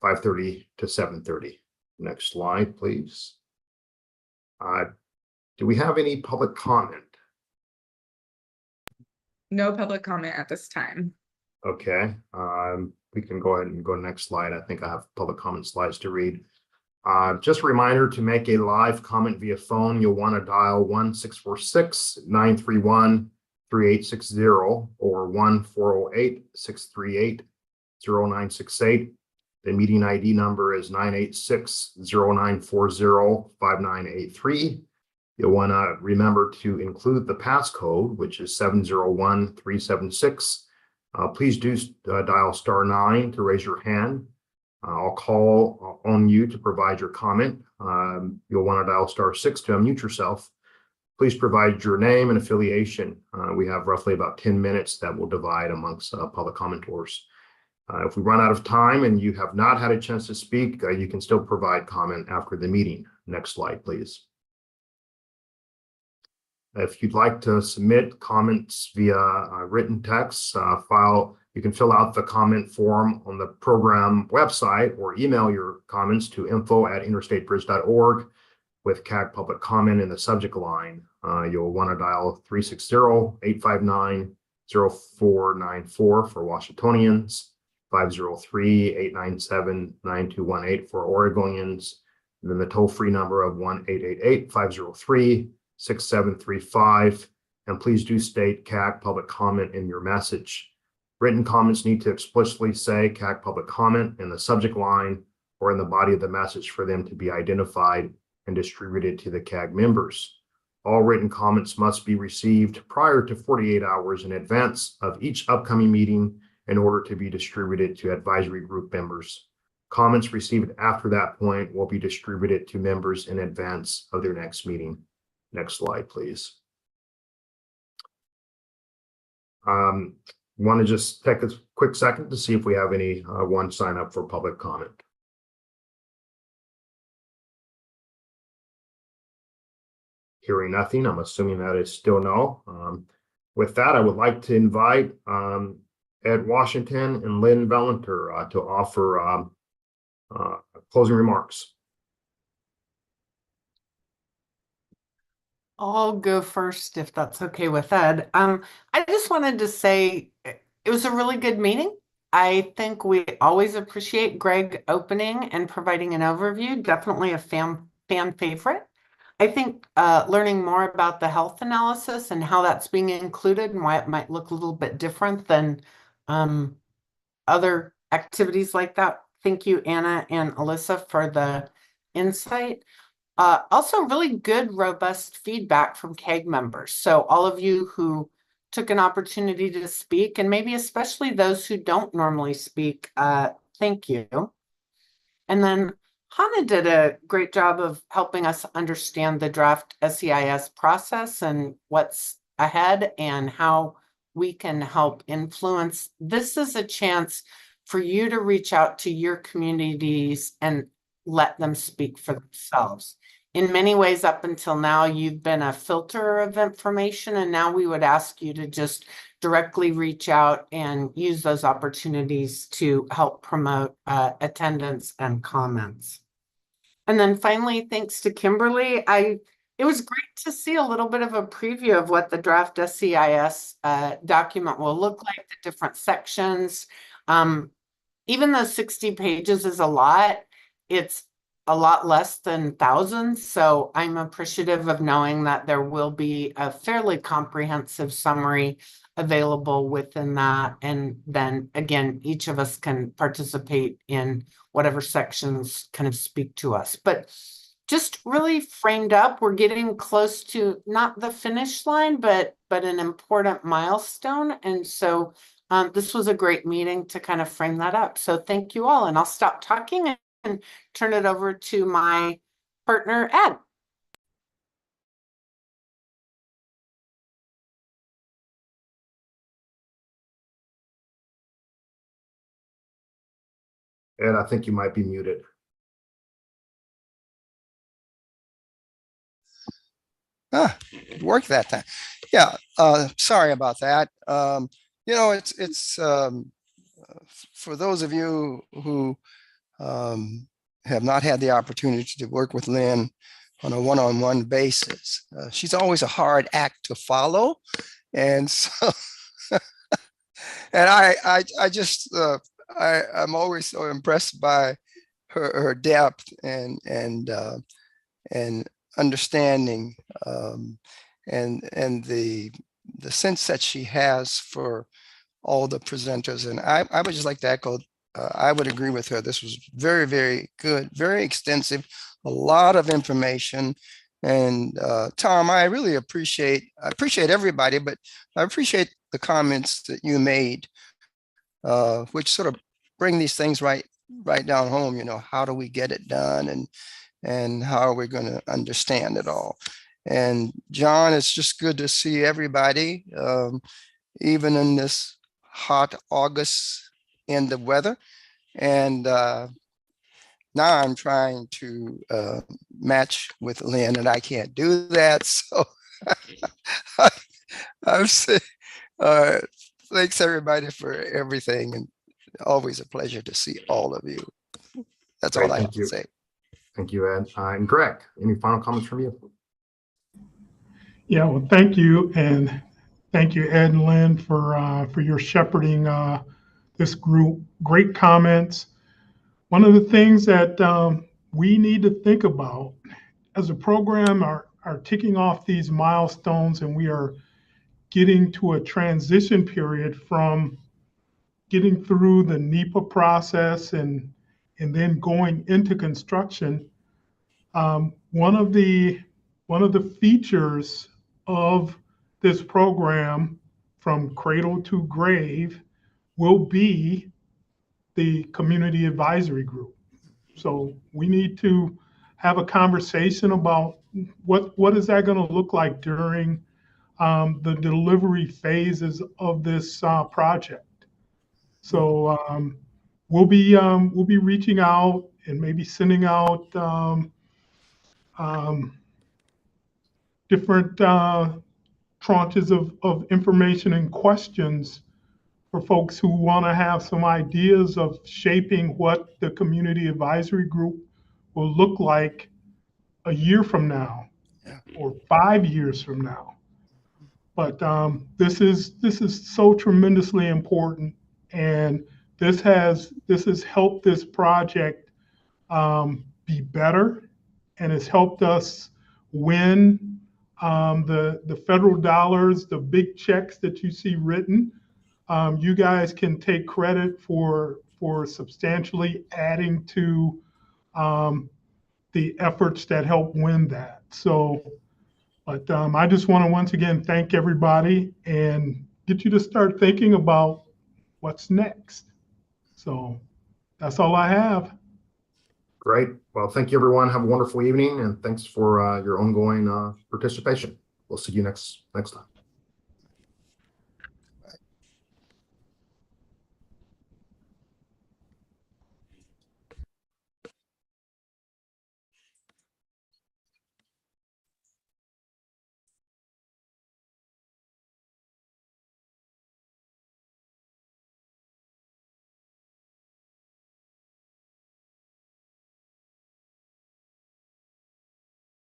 5:30 to 7:30. Next slide, please. Do we have any public comment? No public comment at this time. Okay, we can go ahead and go to the next slide. I think I have public comment slides to read. Just a reminder, to make a live comment via phone, you'll want to dial 1-646-931-3860 or 1-408-638-0968. The meeting ID number is 986-0940-5983. You'll want to remember to include the passcode, which is 701376. Please do dial *9 to raise your hand. I'll call on you to provide your comment. You'll want to dial *6 to unmute yourself. Please provide your name and affiliation. We have roughly about 10 minutes that will divide amongst public commentors. If we run out of time and you have not had a chance to speak, you can still provide comment after the meeting. Next slide, please. If you'd like to submit comments via written text file, you can fill out the comment form on the program website or email your comments to info@interstatebridge.org with CAG Public Comment in the subject line. You'll want to dial 360-859-0494 for Washingtonians, 503-897-9218 for Oregonians, and then the toll-free number of 1-888-503-6735. And please do state CAG Public Comment in your message. Written comments need to explicitly say CAG Public Comment in the subject line or in the body of the message for them to be identified and distributed to the CAG members. All written comments must be received prior to 48 hours in advance of each upcoming meeting in order to be distributed to advisory group members. Comments received after that point will be distributed to members in advance of their next meeting. Next slide, please. Want to just take a quick second to see if we have any one sign up for public comment. Hearing nothing, I'm assuming that is still no. With that, I would like to invite Ed Washington and Lynn Valenter to offer closing remarks. I'll go first if that's okay with Ed. I just wanted to say it was a really good meeting. I think we always appreciate Greg opening and providing an overview. Definitely a fan favorite. I think learning more about the health analysis and how that's being included and why it might look a little bit different than other activities like that. Thank you, Anna and Alyssa, for the insight. Also really good, robust feedback from CAG members. So all of you who took an opportunity to speak, and maybe especially those who don't normally speak, thank you. And then Hannah did a great job of helping us understand the draft SEIS process and what's ahead and how we can help influence. This is a chance for you to reach out to your communities and let them speak for themselves. In many ways, up until now, you've been a filter of information, and now we would ask you to just directly reach out and use those opportunities to help promote attendance and comments. And then finally, thanks to Kimberly, it was great to see a little bit of a preview of what the draft SEIS document will look like, the different sections. Even though 60 pages is a lot, it's a lot less than thousands. So I'm appreciative of knowing that there will be a fairly comprehensive summary available within that. And then again, each of us can participate in whatever sections kind of speak to us. But just really framed up, we're getting close to not the finish line, but an important milestone. And so this was a great meeting to kind of frame that up. So thank you all, and I'll stop talking and turn it over to my partner, Ed. Ed, I think you might be muted. Worked that time. Yeah, sorry about that. You know, it's for those of you who have not had the opportunity to work with Lynn on a one-on-one basis. She's always a hard act to follow. And so And I just I'm always so impressed by her depth and understanding, and the sense that she has for all the presenters. And I would just like to echo, I would agree with her. This was very, very good, very extensive, a lot of information. And Tom, I really appreciate everybody, but I appreciate the comments that you made, which sort of bring these things right down home. You know, how do we get it done, and how are we going to understand it all? And John, it's just good to see everybody, even in this hot August in the weather. And now I'm trying to match with Lynn, and I can't do that. So I'm saying, thanks everybody for everything, and always a pleasure to see all of you. That's all I have to say. Thank you, Ed. And Greg, any final comments from you? Yeah, well, thank you, and thank you, Ed and Lynn, for your shepherding this group. Great comments. One of the things that we need to think about as a program are ticking off these milestones, and we are getting to a transition period from getting through the NEPA process and then going into construction. One of the features of this program from cradle to grave will be the community advisory group. So we need to have a conversation about what is that going to look like during the delivery phases of this project. So we'll be reaching out and maybe sending out different tranches of information and questions for folks who want to have some ideas of shaping what the community advisory group will look like a year from now or 5 years from now. But this is so tremendously important, and this has helped this project be better, and has helped us win the federal dollars, the big checks that you see written. You guys can take credit for substantially adding to the efforts that help win that. So, but I just want to once again thank everybody and get you to start thinking about what's next. So that's all I have. Great. Well, thank you, everyone. Have a wonderful evening, and thanks for your ongoing participation. We'll see you next time.